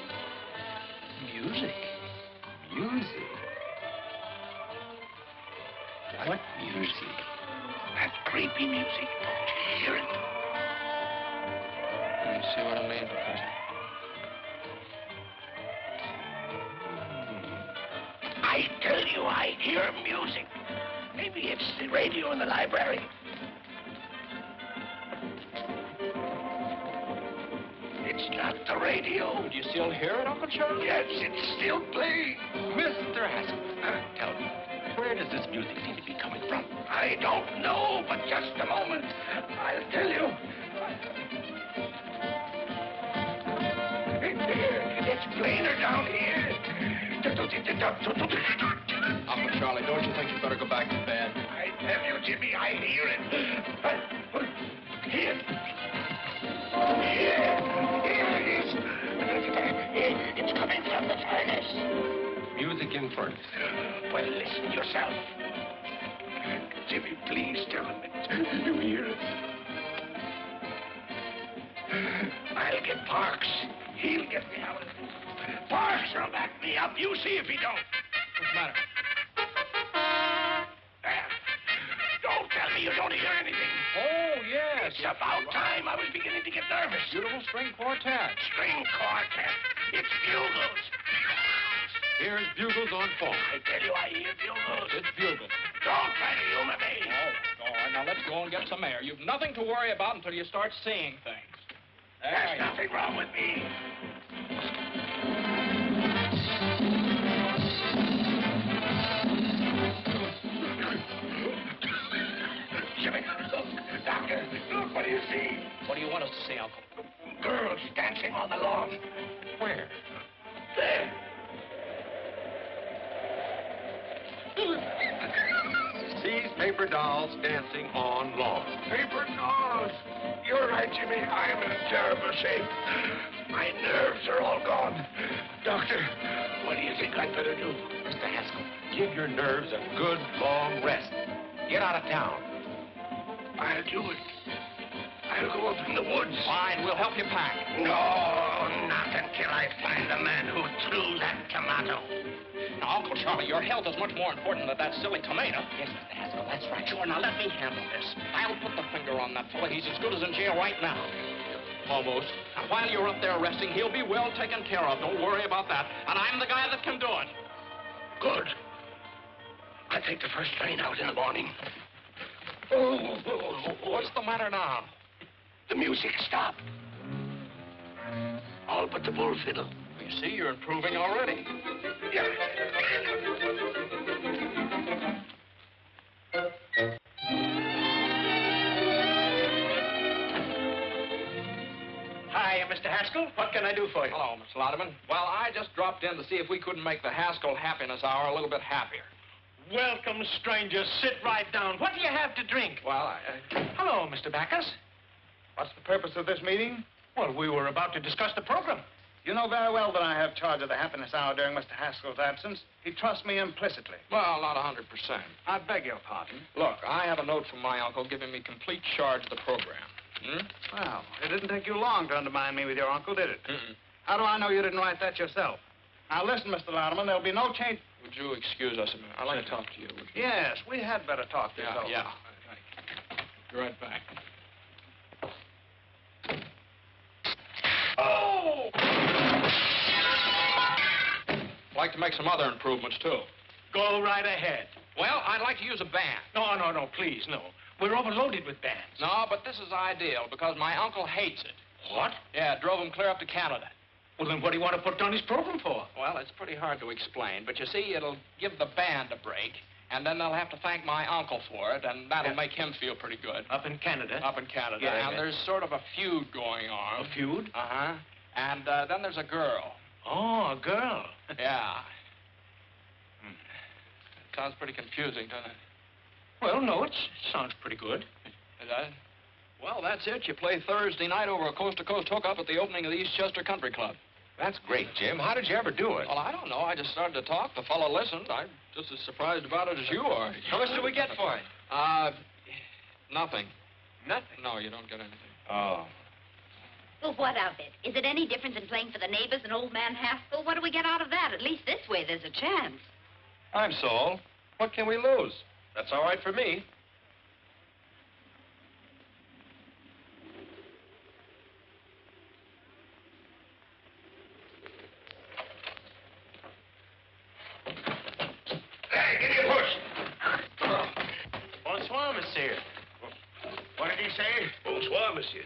Music? Music? What music? That creepy music. Don't you hear it? You see what I mean, Professor? I tell you, I hear music. Maybe it's the radio in the library. It's not the radio. Do you still hear it, Uncle Charlie? Yes, it's still playing. Mr. Haskell, tell me, where does this music seem to be coming from? I don't know, but just a moment. I'll tell you. It's plainer down here. Uncle Charlie, don't you think you better go back to bed? I tell you, Jimmy, I hear it. Here. Here it is. It's coming from the furnace. Music in furnace. Well, listen yourself. Jimmy, please tell him that you hear it. I'll get Parks. He'll get me out of it. Parks will back me up. You see if he don't. What's the matter? There. Don't tell me you don't hear anything. Oh, yes. It's about time. I was beginning to get nervous. Beautiful string quartet. String quartet. It's bugles. Here's bugles on phone. I tell you, I hear bugles. It's bugles. Don't try to humor me. Oh, all right. Now, let's go and get some air. You've nothing to worry about until you start seeing things. There's nothing wrong with me. Jimmy, look. Doctor, look. What do you see? What do you want us to see, Uncle? Girls dancing on the lawn. Where? There. Sees paper dolls dancing on lawn. Paper dolls. You're right, Jimmy. I'm in terrible shape. My nerves are all gone. Doctor, What do you think I'd better do? Mr. Haskell, give your nerves a good, long rest. Get out of town. I'll do it. I'll go up in the woods. Fine, we'll help you pack. No, not until I find the man who threw that tomato. Now, Uncle Charlie, your health is much more important than that silly tomato. Yes, Mr. Haskell, that's right. Sure, now let me handle this. I'll put the finger on that fella. He's as good as in jail right now. Almost. And while you're up there resting, he'll be well taken care of. Don't worry about that. And I'm the guy that can do it. Good. I'll take the first train out in the morning. Oh, what's the matter now? The music stopped. All but the bull fiddle. You see, you're improving already. Yeah. Hi, Mr. Haskell. What can I do for you? Hello, Mr. Lauderman. Well, I just dropped in to see if we couldn't make the Haskell Happiness Hour a little bit happier. Welcome, stranger. Sit right down. What do you have to drink? Well, Hello, Mr. Backus. What's the purpose of this meeting? Well, we were about to discuss the program. You know very well that I have charge of the happiness hour during Mr. Haskell's absence. He trusts me implicitly. Well, not 100%. I beg your pardon. Look, I have a note from my uncle giving me complete charge of the program. Well, it didn't take you long to undermine me with your uncle, did it? Mm-mm. How do I know you didn't write that yourself? Now, listen, Mr. Louderman, there'll be no change. Would you excuse us a minute? I'd like to talk to you. Yes, we had better talk this over. Yeah. Be right back. Oh! I'd like to make some other improvements, too. Go right ahead. Well, I'd like to use a band. No, please, no. We're overloaded with bands. No, but this is ideal because my uncle hates it. What? Yeah, it drove him clear up to Canada. Well, then what do you want to put on his program for? Well, it's pretty hard to explain, but you see, it'll give the band a break, and then they'll have to thank my uncle for it, and that'll make him feel pretty good. Up in Canada? Up in Canada. Yeah, and there's sort of a feud going on. A feud? Uh-huh. And then there's a girl. Oh, a girl. Yeah. Sounds pretty confusing, doesn't it? Well, no, it sounds pretty good. Is that? Well, that's it. You play Thursday night over a coast-to-coast hookup at the opening of the Eastchester Country Club. That's great, Jim. How did you ever do it? Well, I don't know. I just started to talk. The fellow listened. I'm just as surprised about it as you are. How much do we get for it? Nothing. Nothing? No, you don't get anything. Oh. Well, what of it? Is it any different than playing for the neighbors and old man Haskell? What do we get out of that? At least this way there's a chance. I'm Saul. What can we lose? That's all right for me. Hey, give me a push. Bonsoir, monsieur. What did he say? Bonsoir, monsieur.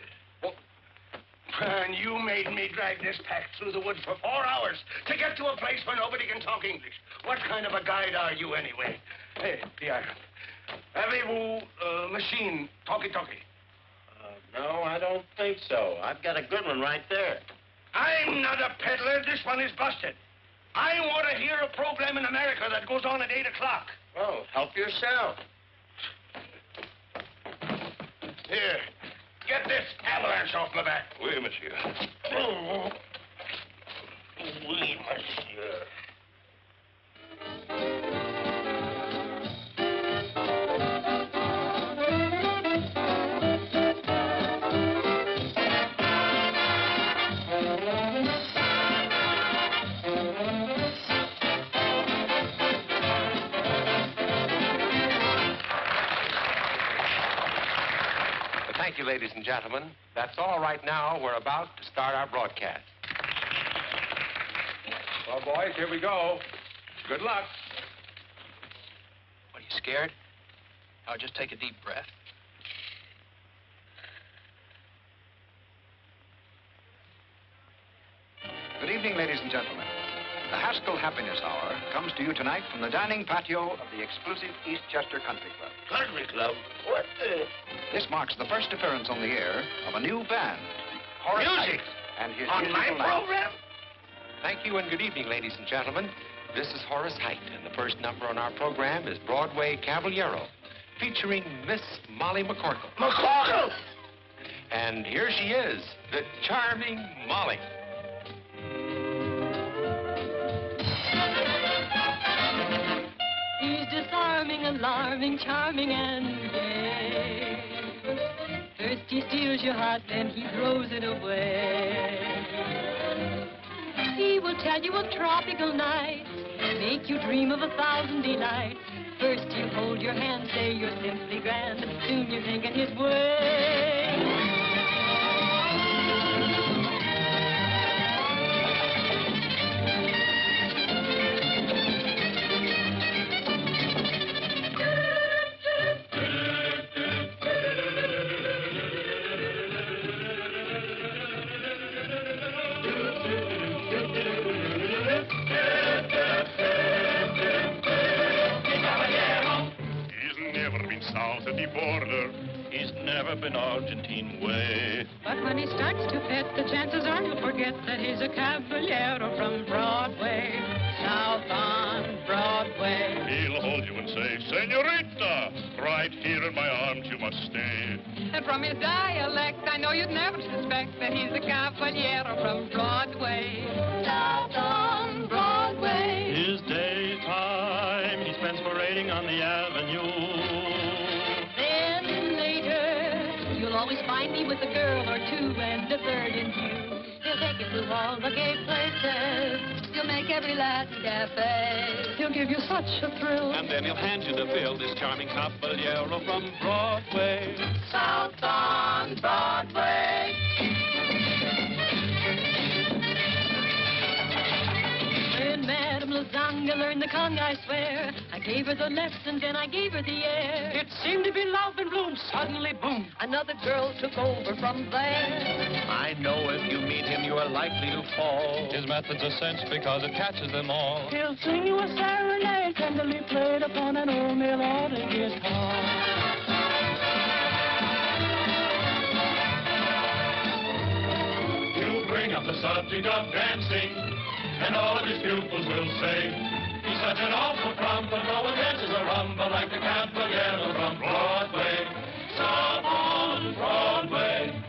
And you made me drag this pack through the woods for 4 hours to get to a place where nobody can talk English. What kind of a guide are you, anyway? Hey, Pierre. Avez-vous machine, talkie-talkie? No, I don't think so. I've got a good one right there. I'm not a peddler. This one is busted. I want to hear a program in America that goes on at 8 o'clock. Well, help yourself. Here, get this avalanche off my back. Oui, monsieur. Oh. Oui, monsieur. Thank you, ladies and gentlemen. That's all right now. We're about to start our broadcast. Well, boys, here we go. Good luck. What, are you scared? Now, just take a deep breath. Good evening, ladies and gentlemen. The Haskell Happiness Hour comes to you tonight from the dining patio of the exclusive Eastchester Country Club. Country Club? What the? This marks the first appearance on the air of a new band. Horace Music? Height and his On my musical line. program? Thank you and good evening, ladies and gentlemen. This is Horace Height, and the first number on our program is Broadway Caballero, featuring Miss Molly McCorkle. McCorkle? And here she is, the charming Molly. charming, charming and gay. First he steals your heart, then he throws it away. He will tell you of tropical nights, make you dream of 1,000 delights. First he'll hold your hand, say you're simply grand. Soon you're thinking his way. South of the border, he's never been Argentine way. But when he starts to pet, the chances are you'll forget that he's a caballero from Broadway, south on Broadway. He'll hold you and say, Senorita, right here in my arms you must stay. And from his dialect, I know you'd never suspect that he's a caballero from Broadway, south on Broadway. His daytime he spends parading on the avenue. You'll always find me with a girl or two and a third in view. He'll take you through all the gay places. He'll make every last cafe. He'll give you such a thrill. And then he'll hand you the bill, this charming caballero from Broadway. South on Broadway. When Madame Lasagna learned the conga, I swear, I gave her the lessons and I gave her the air. It seemed to be love in bloom. Suddenly, boom, another girl took over from there. I know if you meet him, you are likely to fall. His method's a cinch because it catches them all. He'll sing you a serenade, tenderly played upon an old melodic guitar. You bring up the subject of dancing, and all of his pupils will say, he's such an awful crumb, but no one dances a rumba like the caballero from Broadway, south on Broadway.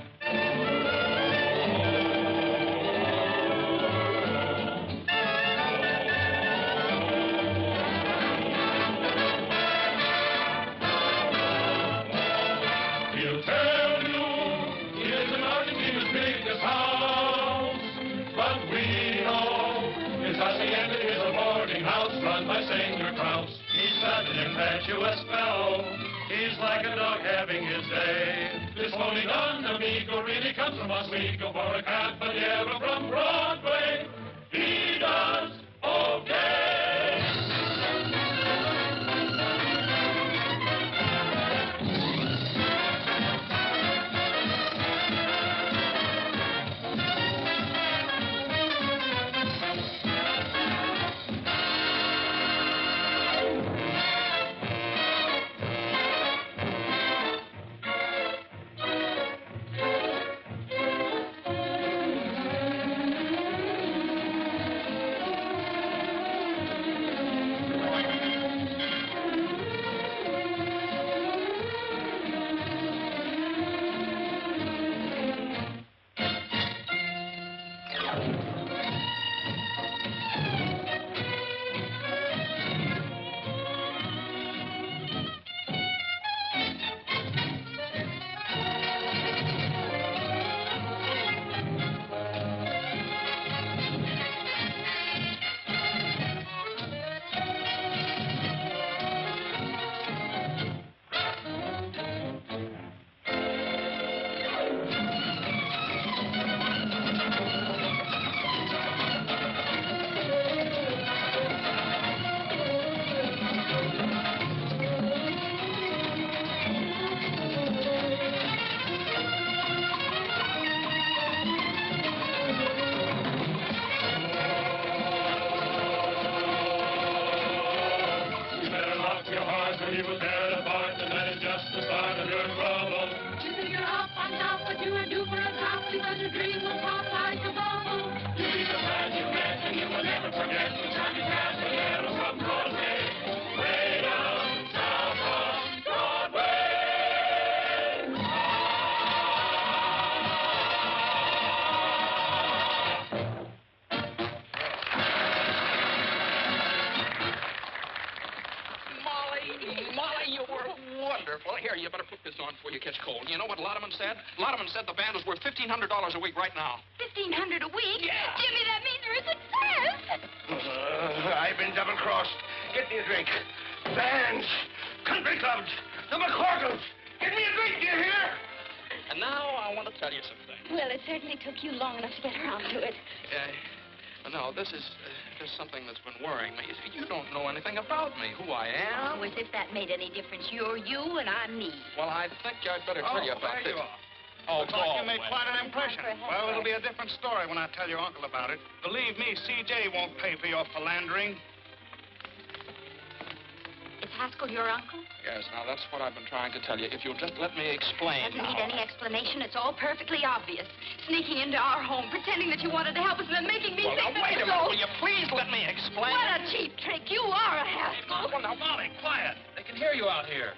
He'll tell you he lives in Argentina's biggest house, but we know his hacienda is a boarding house run by Senor Kraus. He's such an impetuous fellow. He's like a dog having his day. This phony Don Amigo really comes from Oswego for a caballero from Broadway. He does okay. Molly, you Well, here, you better put this on before you catch cold. You know what Lotterman said? Lotterman said the band was worth $1,500 a week right now. $1,500 a week? Yeah. Jimmy, that means you're a success. I've been double-crossed. Get me a drink. Bands, country clubs, the McCorkles. Get me a drink, do you hear? And now I want to tell you something. Well, it certainly took you long enough to get around to it. No, this is just something that's been worrying me. You don't know anything about me, who I am. Oh, as if that made any difference. You're you and I'm me. Well, I think I'd better tell you about there this. you are. Oh, Looks like you made quite an impression. Well, it'll be a different story when I tell your uncle about it. Believe me, C.J. won't pay for your philandering. Is Haskell your uncle? Yes, now that's what I've been trying to tell you. If you'll just let me explain. Doesn't need any explanation. It's all perfectly obvious. Sneaking into our home, pretending that you wanted to help us, and then making me Well, think now, that wait a was minute. so... Will you please let me explain? What a cheap trick. You are a Haskell. Well, now, Molly, quiet. They can hear you out here.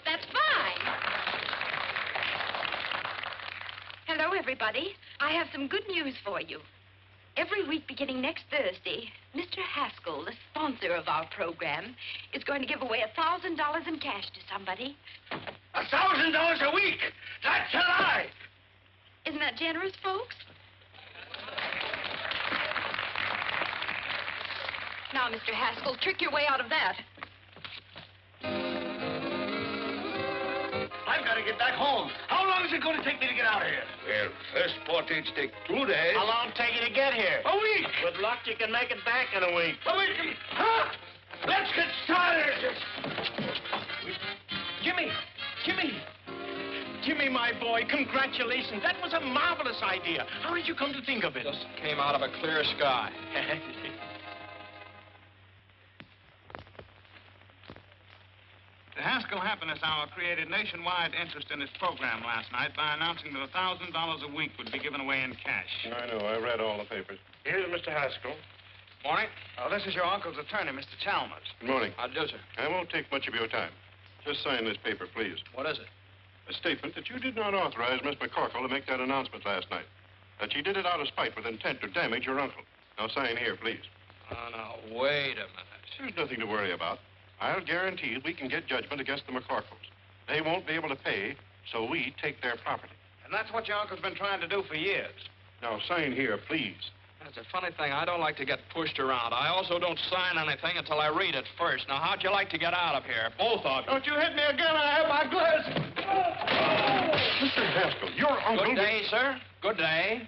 That's fine. Hello, everybody. I have some good news for you. Every week beginning next Thursday, Mr. Haskell, the sponsor of our program, is going to give away $1,000 in cash to somebody. $1,000 a week? That's a lie! Isn't that generous, folks? Now, Mr. Haskell, trick your way out of that. I've got to get back home. How long is it going to take me to get out of here? Well, first portage take 2 days. How long take you to get here? A week. With luck, you can make it back in a week. A week? Huh? Let's get started. Jimmy, my boy, congratulations. That was a marvelous idea. How did you come to think of it? Just came out of a clear sky. The Haskell Happiness Hour created nationwide interest in its program last night by announcing that $1,000 a week would be given away in cash. I know. I read all the papers. Here's Mr. Haskell. Morning. This is your uncle's attorney, Mr. Chalmers. Good morning. How do, sir? I won't take much of your time. Just sign this paper, please. What is it? A statement that you did not authorize Miss McCorkle to make that announcement last night. That she did it out of spite with intent to damage your uncle. Now sign here, please. Oh, now, wait a minute. There's nothing to worry about. I'll guarantee we can get judgment against the McCorkles. They won't be able to pay, so we take their property. And that's what your uncle's been trying to do for years. Now, sign here, please. That's a funny thing. I don't like to get pushed around. I also don't sign anything until I read it first. Now, how'd you like to get out of here? Both of you. Don't you hit me again. I have my glasses. Mr. Haskell, your uncle... Good day, sir. Good day.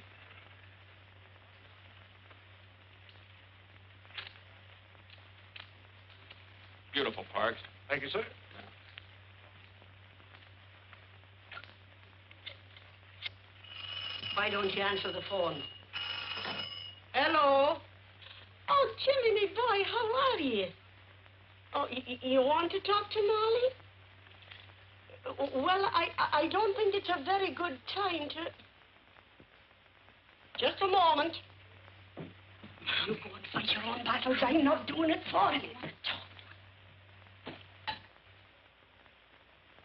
Beautiful, Parks. Thank you, sir. Why don't you answer the phone? Hello? Oh, Jimmy, me boy, how are you? Oh, you want to talk to Molly? Well, I don't think it's a very good time to... Just a moment. You go and fight your own battles. I'm not doing it for you.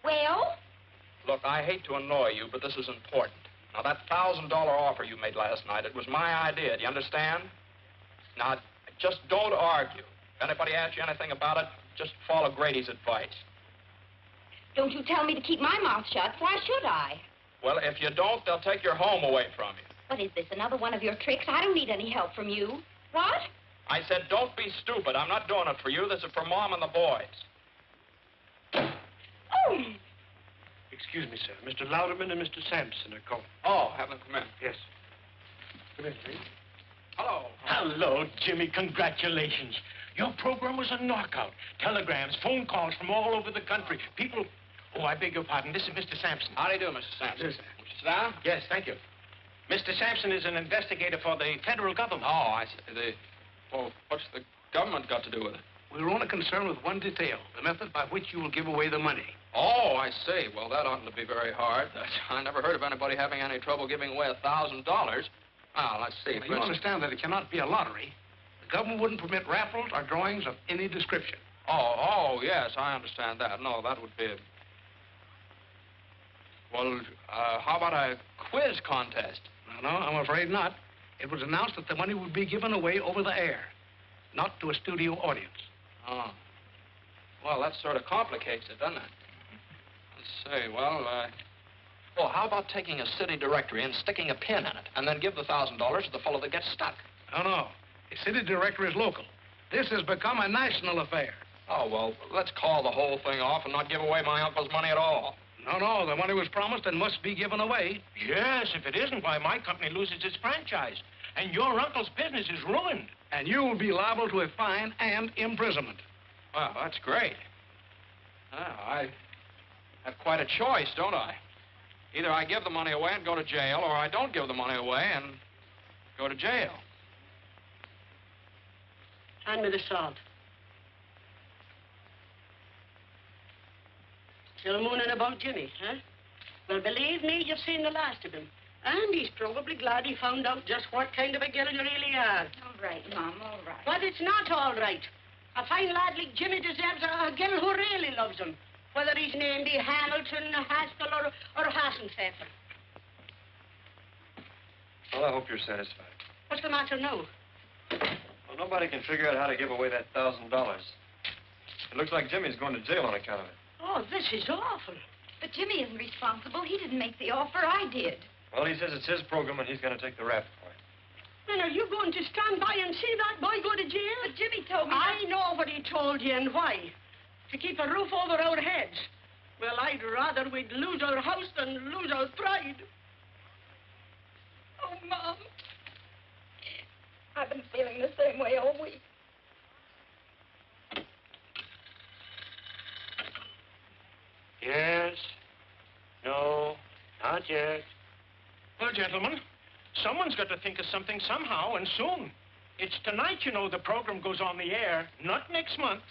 Well? Look, I hate to annoy you, but this is important. Now, that $1,000 offer you made last night, it was my idea. Do you understand? Now, just don't argue. If anybody asks you anything about it, just follow Grady's advice. Don't you tell me to keep my mouth shut. Why should I? Well, if you don't, they'll take your home away from you. What is this, another one of your tricks? I don't need any help from you. What? I said, don't be stupid. I'm not doing it for you. This is for Mom and the boys. Oh! Excuse me, sir. Mr. Louderman and Mr. Sampson are calling. Oh, have them come in. Yes. Come in, please. Hello. Hello, Jimmy. Congratulations. Your program was a knockout. Telegrams, phone calls from all over the country. People... Oh, I beg your pardon. This is Mr. Sampson. How do you do, Mr. Sampson? Yes. Won't you sit down? Yes, thank you. Mr. Sampson is an investigator for the federal government. Oh, I see. Well, what's the government got to do with it? We're only concerned with one detail, the method by which you will give away the money. Oh, I see. Well, that oughtn't to be very hard. I never heard of anybody having any trouble giving away $1,000. Now, let's see. Well, you understand that it cannot be a lottery. The government wouldn't permit raffles or drawings of any description. Oh, yes, I understand that. No, that would be... Well, how about a quiz contest? No, I'm afraid not. It was announced that the money would be given away over the air, not to a studio audience. Oh. Well, that sort of complicates it, doesn't it? Say, well, oh, how about taking a city directory and sticking a pin in it, and then give the $1,000 to the fellow that gets stuck? No. The city directory is local. This has become a national affair. Oh, well, let's call the whole thing off and not give away my uncle's money at all. No, the money was promised and must be given away. Yes, if it isn't, why, my company loses its franchise. And your uncle's business is ruined. And you will be liable to a fine and imprisonment. Well, that's great. I have quite a choice, don't I? Either I give the money away and go to jail, or I don't give the money away and go to jail. Hand me the salt. Still mooning about Jimmy, huh? Well, believe me, you've seen the last of him. And he's probably glad he found out just what kind of a girl you really are. All right, Mom, all right. But it's not all right. A fine lad like Jimmy deserves a girl who really loves him. Whether he's named Hamilton, Haskell, or Hassenpfeffer. Well, I hope you're satisfied. What's the matter now? Well, nobody can figure out how to give away that $1,000. It looks like Jimmy's going to jail on account of it. Oh, this is awful. But Jimmy isn't responsible. He didn't make the offer. I did. Well, he says it's his program and he's going to take the rap for it. Then are you going to stand by and see that boy go to jail? But Jimmy told me I know what he told you and why. To keep a roof over our heads. Well, I'd rather we'd lose our house than lose our pride. Oh, Mom. I've been feeling the same way all week. Yes. No. Not yet. Well, gentlemen, someone's got to think of something somehow, and soon. It's tonight, you know, the program goes on the air, not next month.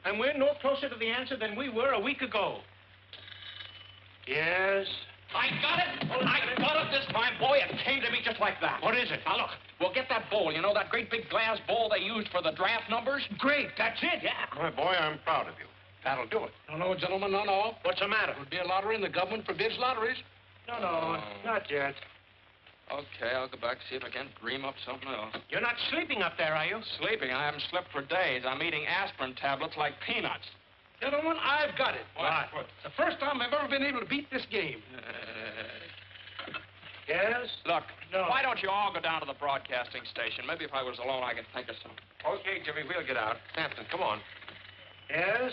And we're no closer to the answer than we were a week ago. Yes. I got it! I got it this time, boy. It came to me just like that. What is it? Now, look, we'll get that bowl. You know, that great big glass bowl they used for the draft numbers? Great, that's it, yeah. My boy, I'm proud of you. That'll do it. No, gentlemen, no. What's the matter? It would be a lottery, and the government forbids lotteries. No, not yet. Okay, I'll go back and see if I can dream up something else. You're not sleeping up there, are you? Sleeping? I haven't slept for days. I'm eating aspirin tablets like peanuts. Gentlemen, I've got it. What? The first time I've ever been able to beat this game. Yes? Look, No. why don't you all go down to the broadcasting station? Maybe if I was alone, I could think of something. Okay, Jimmy, we'll get out. Sampson, come on. Yes?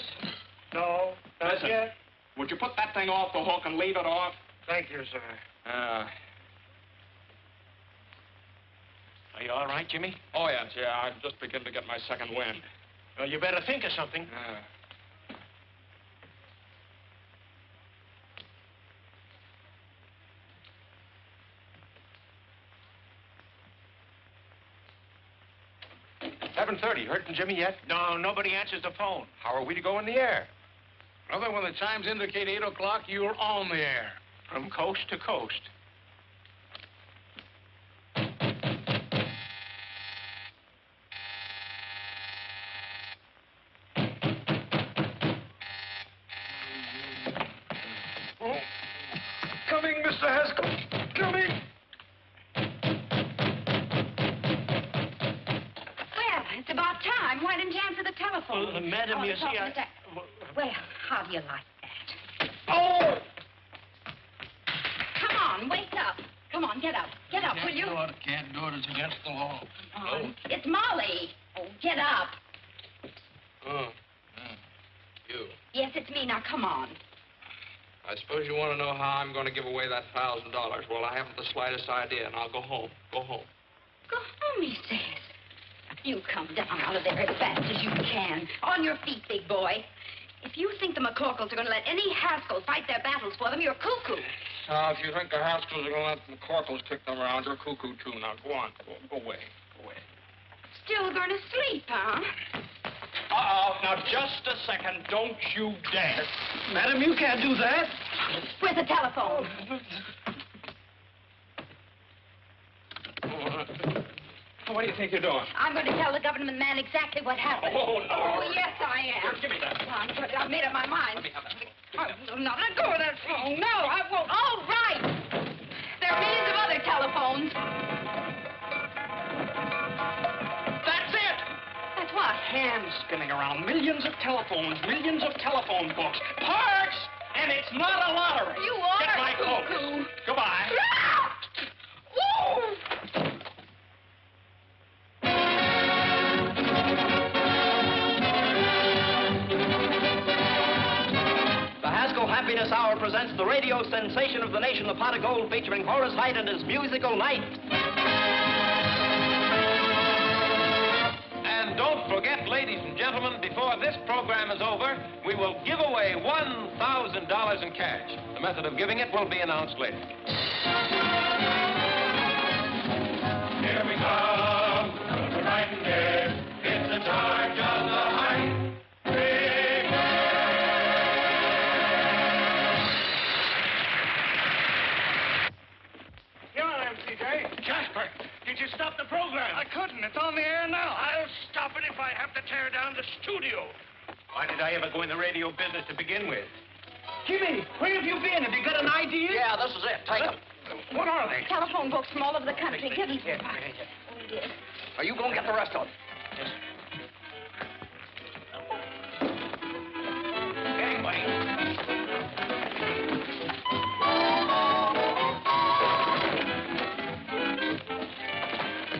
No, not Listen, yet. would you put that thing off the hook and leave it off? Thank you, sir. Are you all right, Jimmy? Oh, yes, yeah. I'm just beginning to get my second wind. Well, you better think of something. $7:30. Heard from Jimmy yet? No, nobody answers the phone. How are we to go in the air? Brother, when the chimes indicate 8 o'clock, you're on the air. From coast to coast. Coming, Mr. Haskell. Coming. Well, it's about time. Why didn't you answer the telephone? Madam, you it's see, all Well, how do you like that? Oh! Come on, wake up. Come on, get up. Get up, will you? Can't do it. It's against the law. Oh, it's Molly. Oh, get up. You. Yes, it's me. Now, come on. I suppose you want to know how I'm going to give away that $1,000. Well, I haven't the slightest idea, and I'll go home. Go home. Go home, he says. You come down out of there as fast as you can. On your feet, big boy. If you think the McCorkles are going to let any Haskell fight their battles for them, you're cuckoo. Now, if you think the Haskells are going to let the McCorkles kick them around, you're cuckoo, too. Now, go on. Go away. Go away. Still going to sleep, huh? Now, just a second. Don't you dare. Madam, you can't do that. Where's the telephone? What do you think you're doing? I'm going to tell the government man exactly what happened. Oh, no. Oh, yes, I am. Here, give me that. I've made up my mind. Let me have that. I'm not let go of that phone. No, I won't. All right. There are millions of other telephones. That's it. That's what? Hands spinning around. Millions of telephones. Millions of telephone books. Parts! And it's not a lottery. You are Get my a coat. cuckoo. Goodbye. The Haskell Happiness Hour presents the radio sensation of the nation, the Pot of Gold, featuring Horace Heidt and his musical night. And don't forget, ladies and gentlemen, before this program is over, we will give away $1,000 in cash. The method of giving it will be announced later. Here we come, the right and there. It's the charge of the Height Brigade. Here I am, CJ. Jasper, did you stop the program? I couldn't. It's on the air now. I'll stop it if I have to tear down the studio. Why did I ever go in the radio business to begin with? Jimmy, where have you been? Have you got an idea? Yeah, this is it. Take them. What are they? Telephone books from all over the country. Give them Here, some. here, here. Oh, yes. Are you going to get the rest of them? Anyway.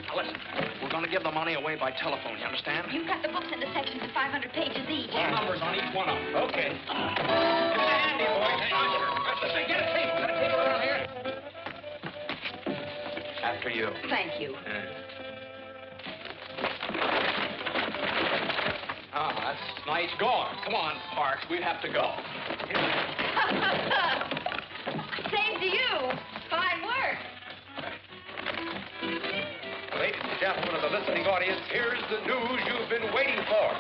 Now listen, we're going to give the money away by telephone, you understand? You cut the books into sections of 500 pages each. Numbers on each one of them. Okay. Give me a hand here, boys. Hey, Usher, get a table. Got a table around here? After you. Thank you. Oh, that's nice going. Come on, Parks. We have to go. Same to you. Fine work. Ladies and gentlemen of the listening audience, here's the news you've been waiting for.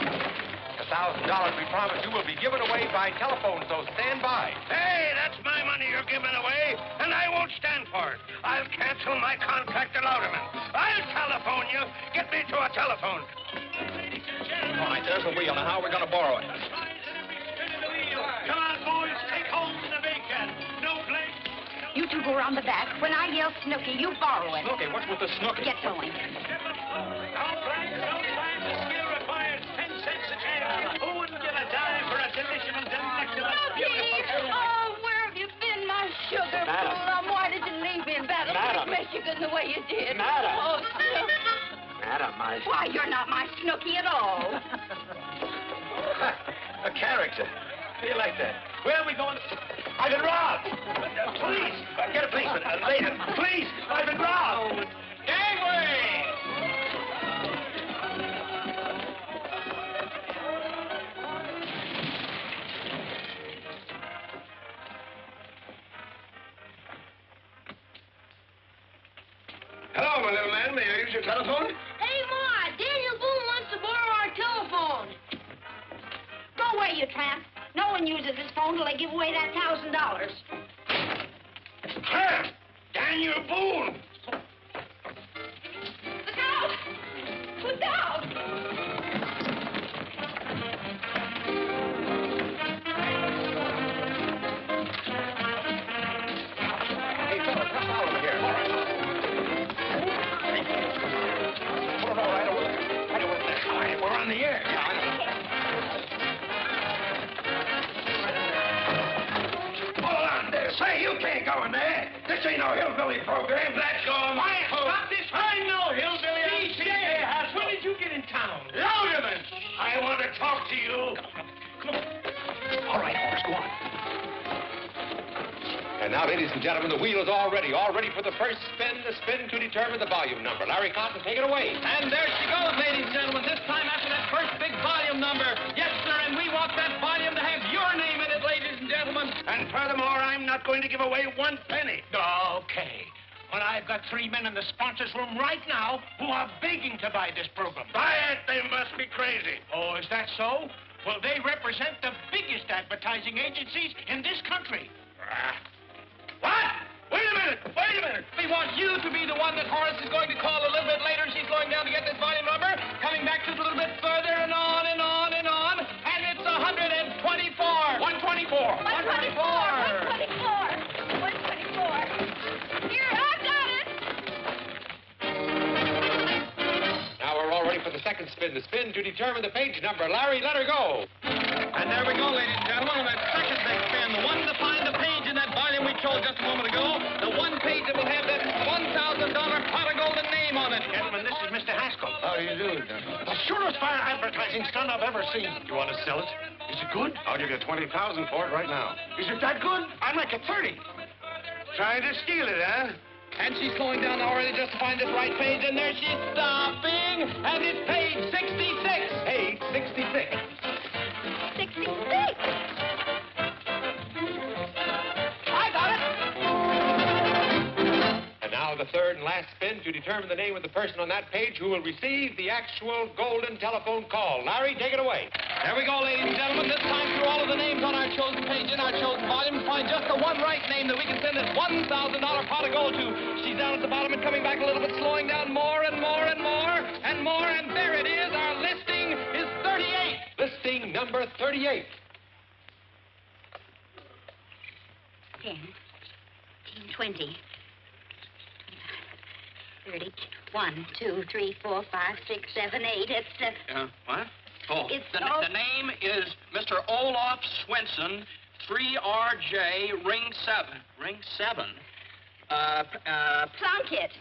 The $1,000 we promised you will be given away by telephone, so stand by. Hey, that's my money you're giving away, and I won't stand for it. I'll cancel my contract to Louderman. I'll telephone you. Get me to a telephone. All right, there's the wheel. Now, how are we going to borrow it? Come on, boys. Take hold of the bacon. No blame. You two go around the back. When I yell Snooky, you borrow it. Snooky? What's with the Snooky? Get going. No blame. The skill requires 10 cents a chance. Who wouldn't give a dime for a delicious and delectable, beautiful... Oh, where have you been, my sugar Madam. plum? Why did you leave me in Battle Creek, Madam. Michigan, the way you did? Madam. Oh, Snooky. Madam, I... Why, you're not my Snooky at all. A character. How do you like that? Where are we going? I've been robbed. Please, get a policeman. Later. Please, I've been robbed. Gangway! Hello, my little man. May I use your telephone? Hey, Ma, Daniel Boone wants to borrow our telephone. Go away, you tramp. No one uses his phone till they give away that $1,000. Tramp! Daniel Boone! Look out! Look out! Hey, fella, come out over here. All right. Put it all right over there. Right over there. All right, we're on the air. Yeah, I know. Hold on there. Say, you can't go in there. This ain't no hillbilly program. Let's go. Quiet. Stop this. I'm no hillbilly. DJ, when did you get in town? Louderman, I want to talk to you. Come on. All right, Horace, go on. And now, ladies and gentlemen, the wheel is all ready for the first spin, the spin to determine the volume number. Larry Cotton, take it away. And there she goes, ladies and gentlemen. This time after that first big volume number. Yes, sir, and we want that volume to have your name in it, ladies and gentlemen. And furthermore, I'm not going to give away 1 penny. Okay. Well, I've got 3 men in the sponsors' room right now who are begging to buy this program. Buy it? They must be crazy. Oh, is that so? Well, they represent the biggest advertising agencies in this country. What? Wait a minute. We want you to be the one that Horace is going to call a little bit later. She's going down to get this volume number, coming back just a little bit further and on and on and on. And it's 124. 124. 124. Here, I've got it. Now we're all ready for the second spin. the spin to determine the page number. Larry, let her go. And there we go, ladies and gentlemen, on that second big spin. The one to find the page in that volume we showed just a moment ago. The one page that will have that $1,000 pot of golden name on it. Gentlemen, this is Mr. Haskell. How do you do, gentlemen? The surest fire advertising stunt I've ever seen. You want to sell it? Is it good? I'll give you $20,000 for it right now. Is it that good? I'd like it 30. Trying to steal it, huh? And she's slowing down already just to find this right page, and there she's stopping, and it's page 66. Page 66. 66. I got it. And now the third and last spin to determine the name of the person on that page who will receive the actual golden telephone call. Larry, take it away. There we go, ladies and gentlemen. This time through all of the names on our chosen page in our chosen volume, find just the one right name that we can send this $1,000 pot of gold to. She's down at the bottom and coming back a little bit, slowing down more and more and more and more, and there it is. Our listing is 38. Listing number 38. 10, 20, 30, 1, 2, 3, 4, 5, 6, 7, 8. It's What? Oh, It's the all- name is Mr. Olaf Swenson, 3RJ, Ring 7. Ring 7? Plunkett,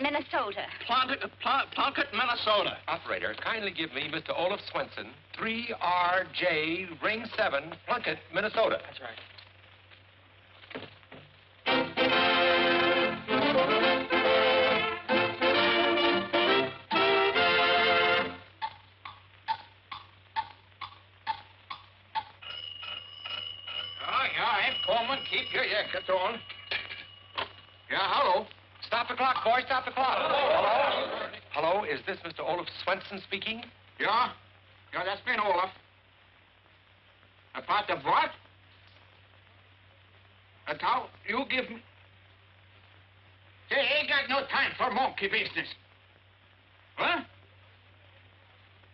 Minnesota. Plunkett, Minnesota. Operator, kindly give me Mr. Olaf Swenson, 3RJ, Ring 7, Plunkett, Minnesota. That's right. Coleman, keep your jackets on. Yeah, hello. Stop the clock, boy. Stop the clock. Hello? Hello, is this Mr. Olaf Swenson speaking? Yeah? Yeah, that's been Olaf. About the what? That's how you give me... Say, ain't got no time for monkey business. What?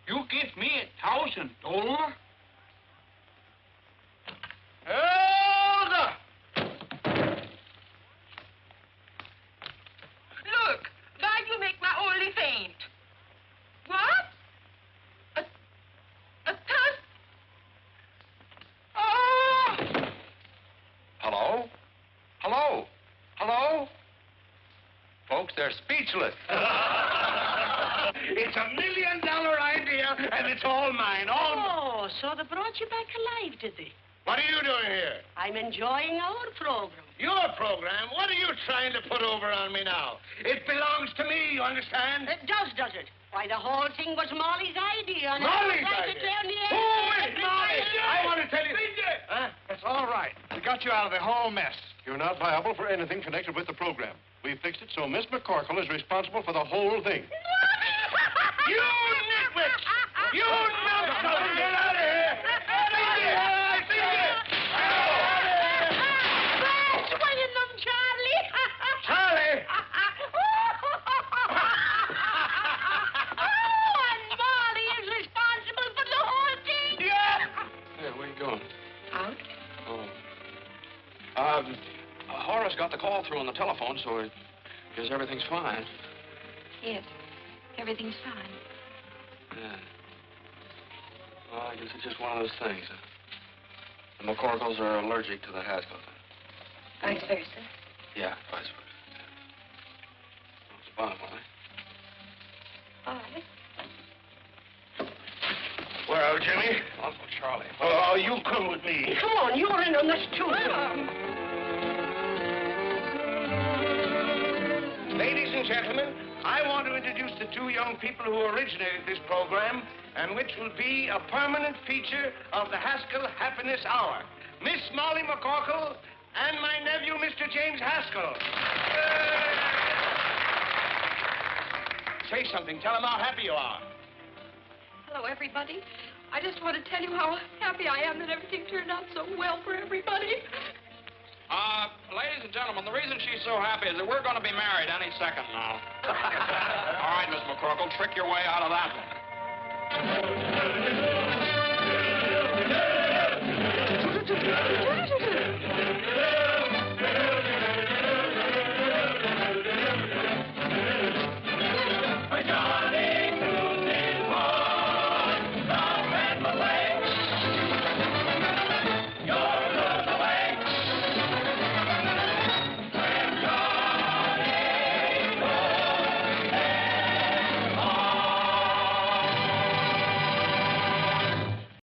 You give me $1,000? Hold up! Look, why you make my only faint? What? A tusk? Oh! Hello? Hello? Hello? Folks, they're speechless. It's $1 million idea, and it's all mine, all mine. Oh, so they brought you back alive, did they? What are you doing here? I'm enjoying our program. Your program? What are you trying to put over on me now? It belongs to me, you understand? It does it? Why, the whole thing was Molly's idea. And Molly's I was idea? down the Who is Molly? I want to tell you... Huh? That's all right. We got you out of the whole mess. You're not liable for anything connected with the program. We fixed it so Miss McCorkle is responsible for the whole thing. You nitwit! You numbskull! Get out of here! Charlie! And Molly is responsible for the whole thing. Yeah! Hey, where you going? Out? Oh. Horace got the call through on the telephone, so it guess everything's fine. Yes, everything's fine. Yeah. Well, I guess it's just one of those things. The McCorkles are allergic to the Haskells. Vice versa. Yeah, vice versa. It's fine, Molly. Bye. Well, Jimmy? Uncle Charlie. Oh, you come with me. Come on, you're in on this too. Ladies and gentlemen, I want to introduce the two young people who originated this program and which will be a permanent feature of the Haskell Happiness Hour. Miss Molly McCorkle and my nephew, Mr. James Haskell. Say something. Tell them how happy you are. Hello, everybody. I just want to tell you how happy I am that everything turned out so well for everybody. Ladies and gentlemen, the reason she's so happy is that we're going to be married any second now. All right, Miss McCorkle, trick your way out of that one.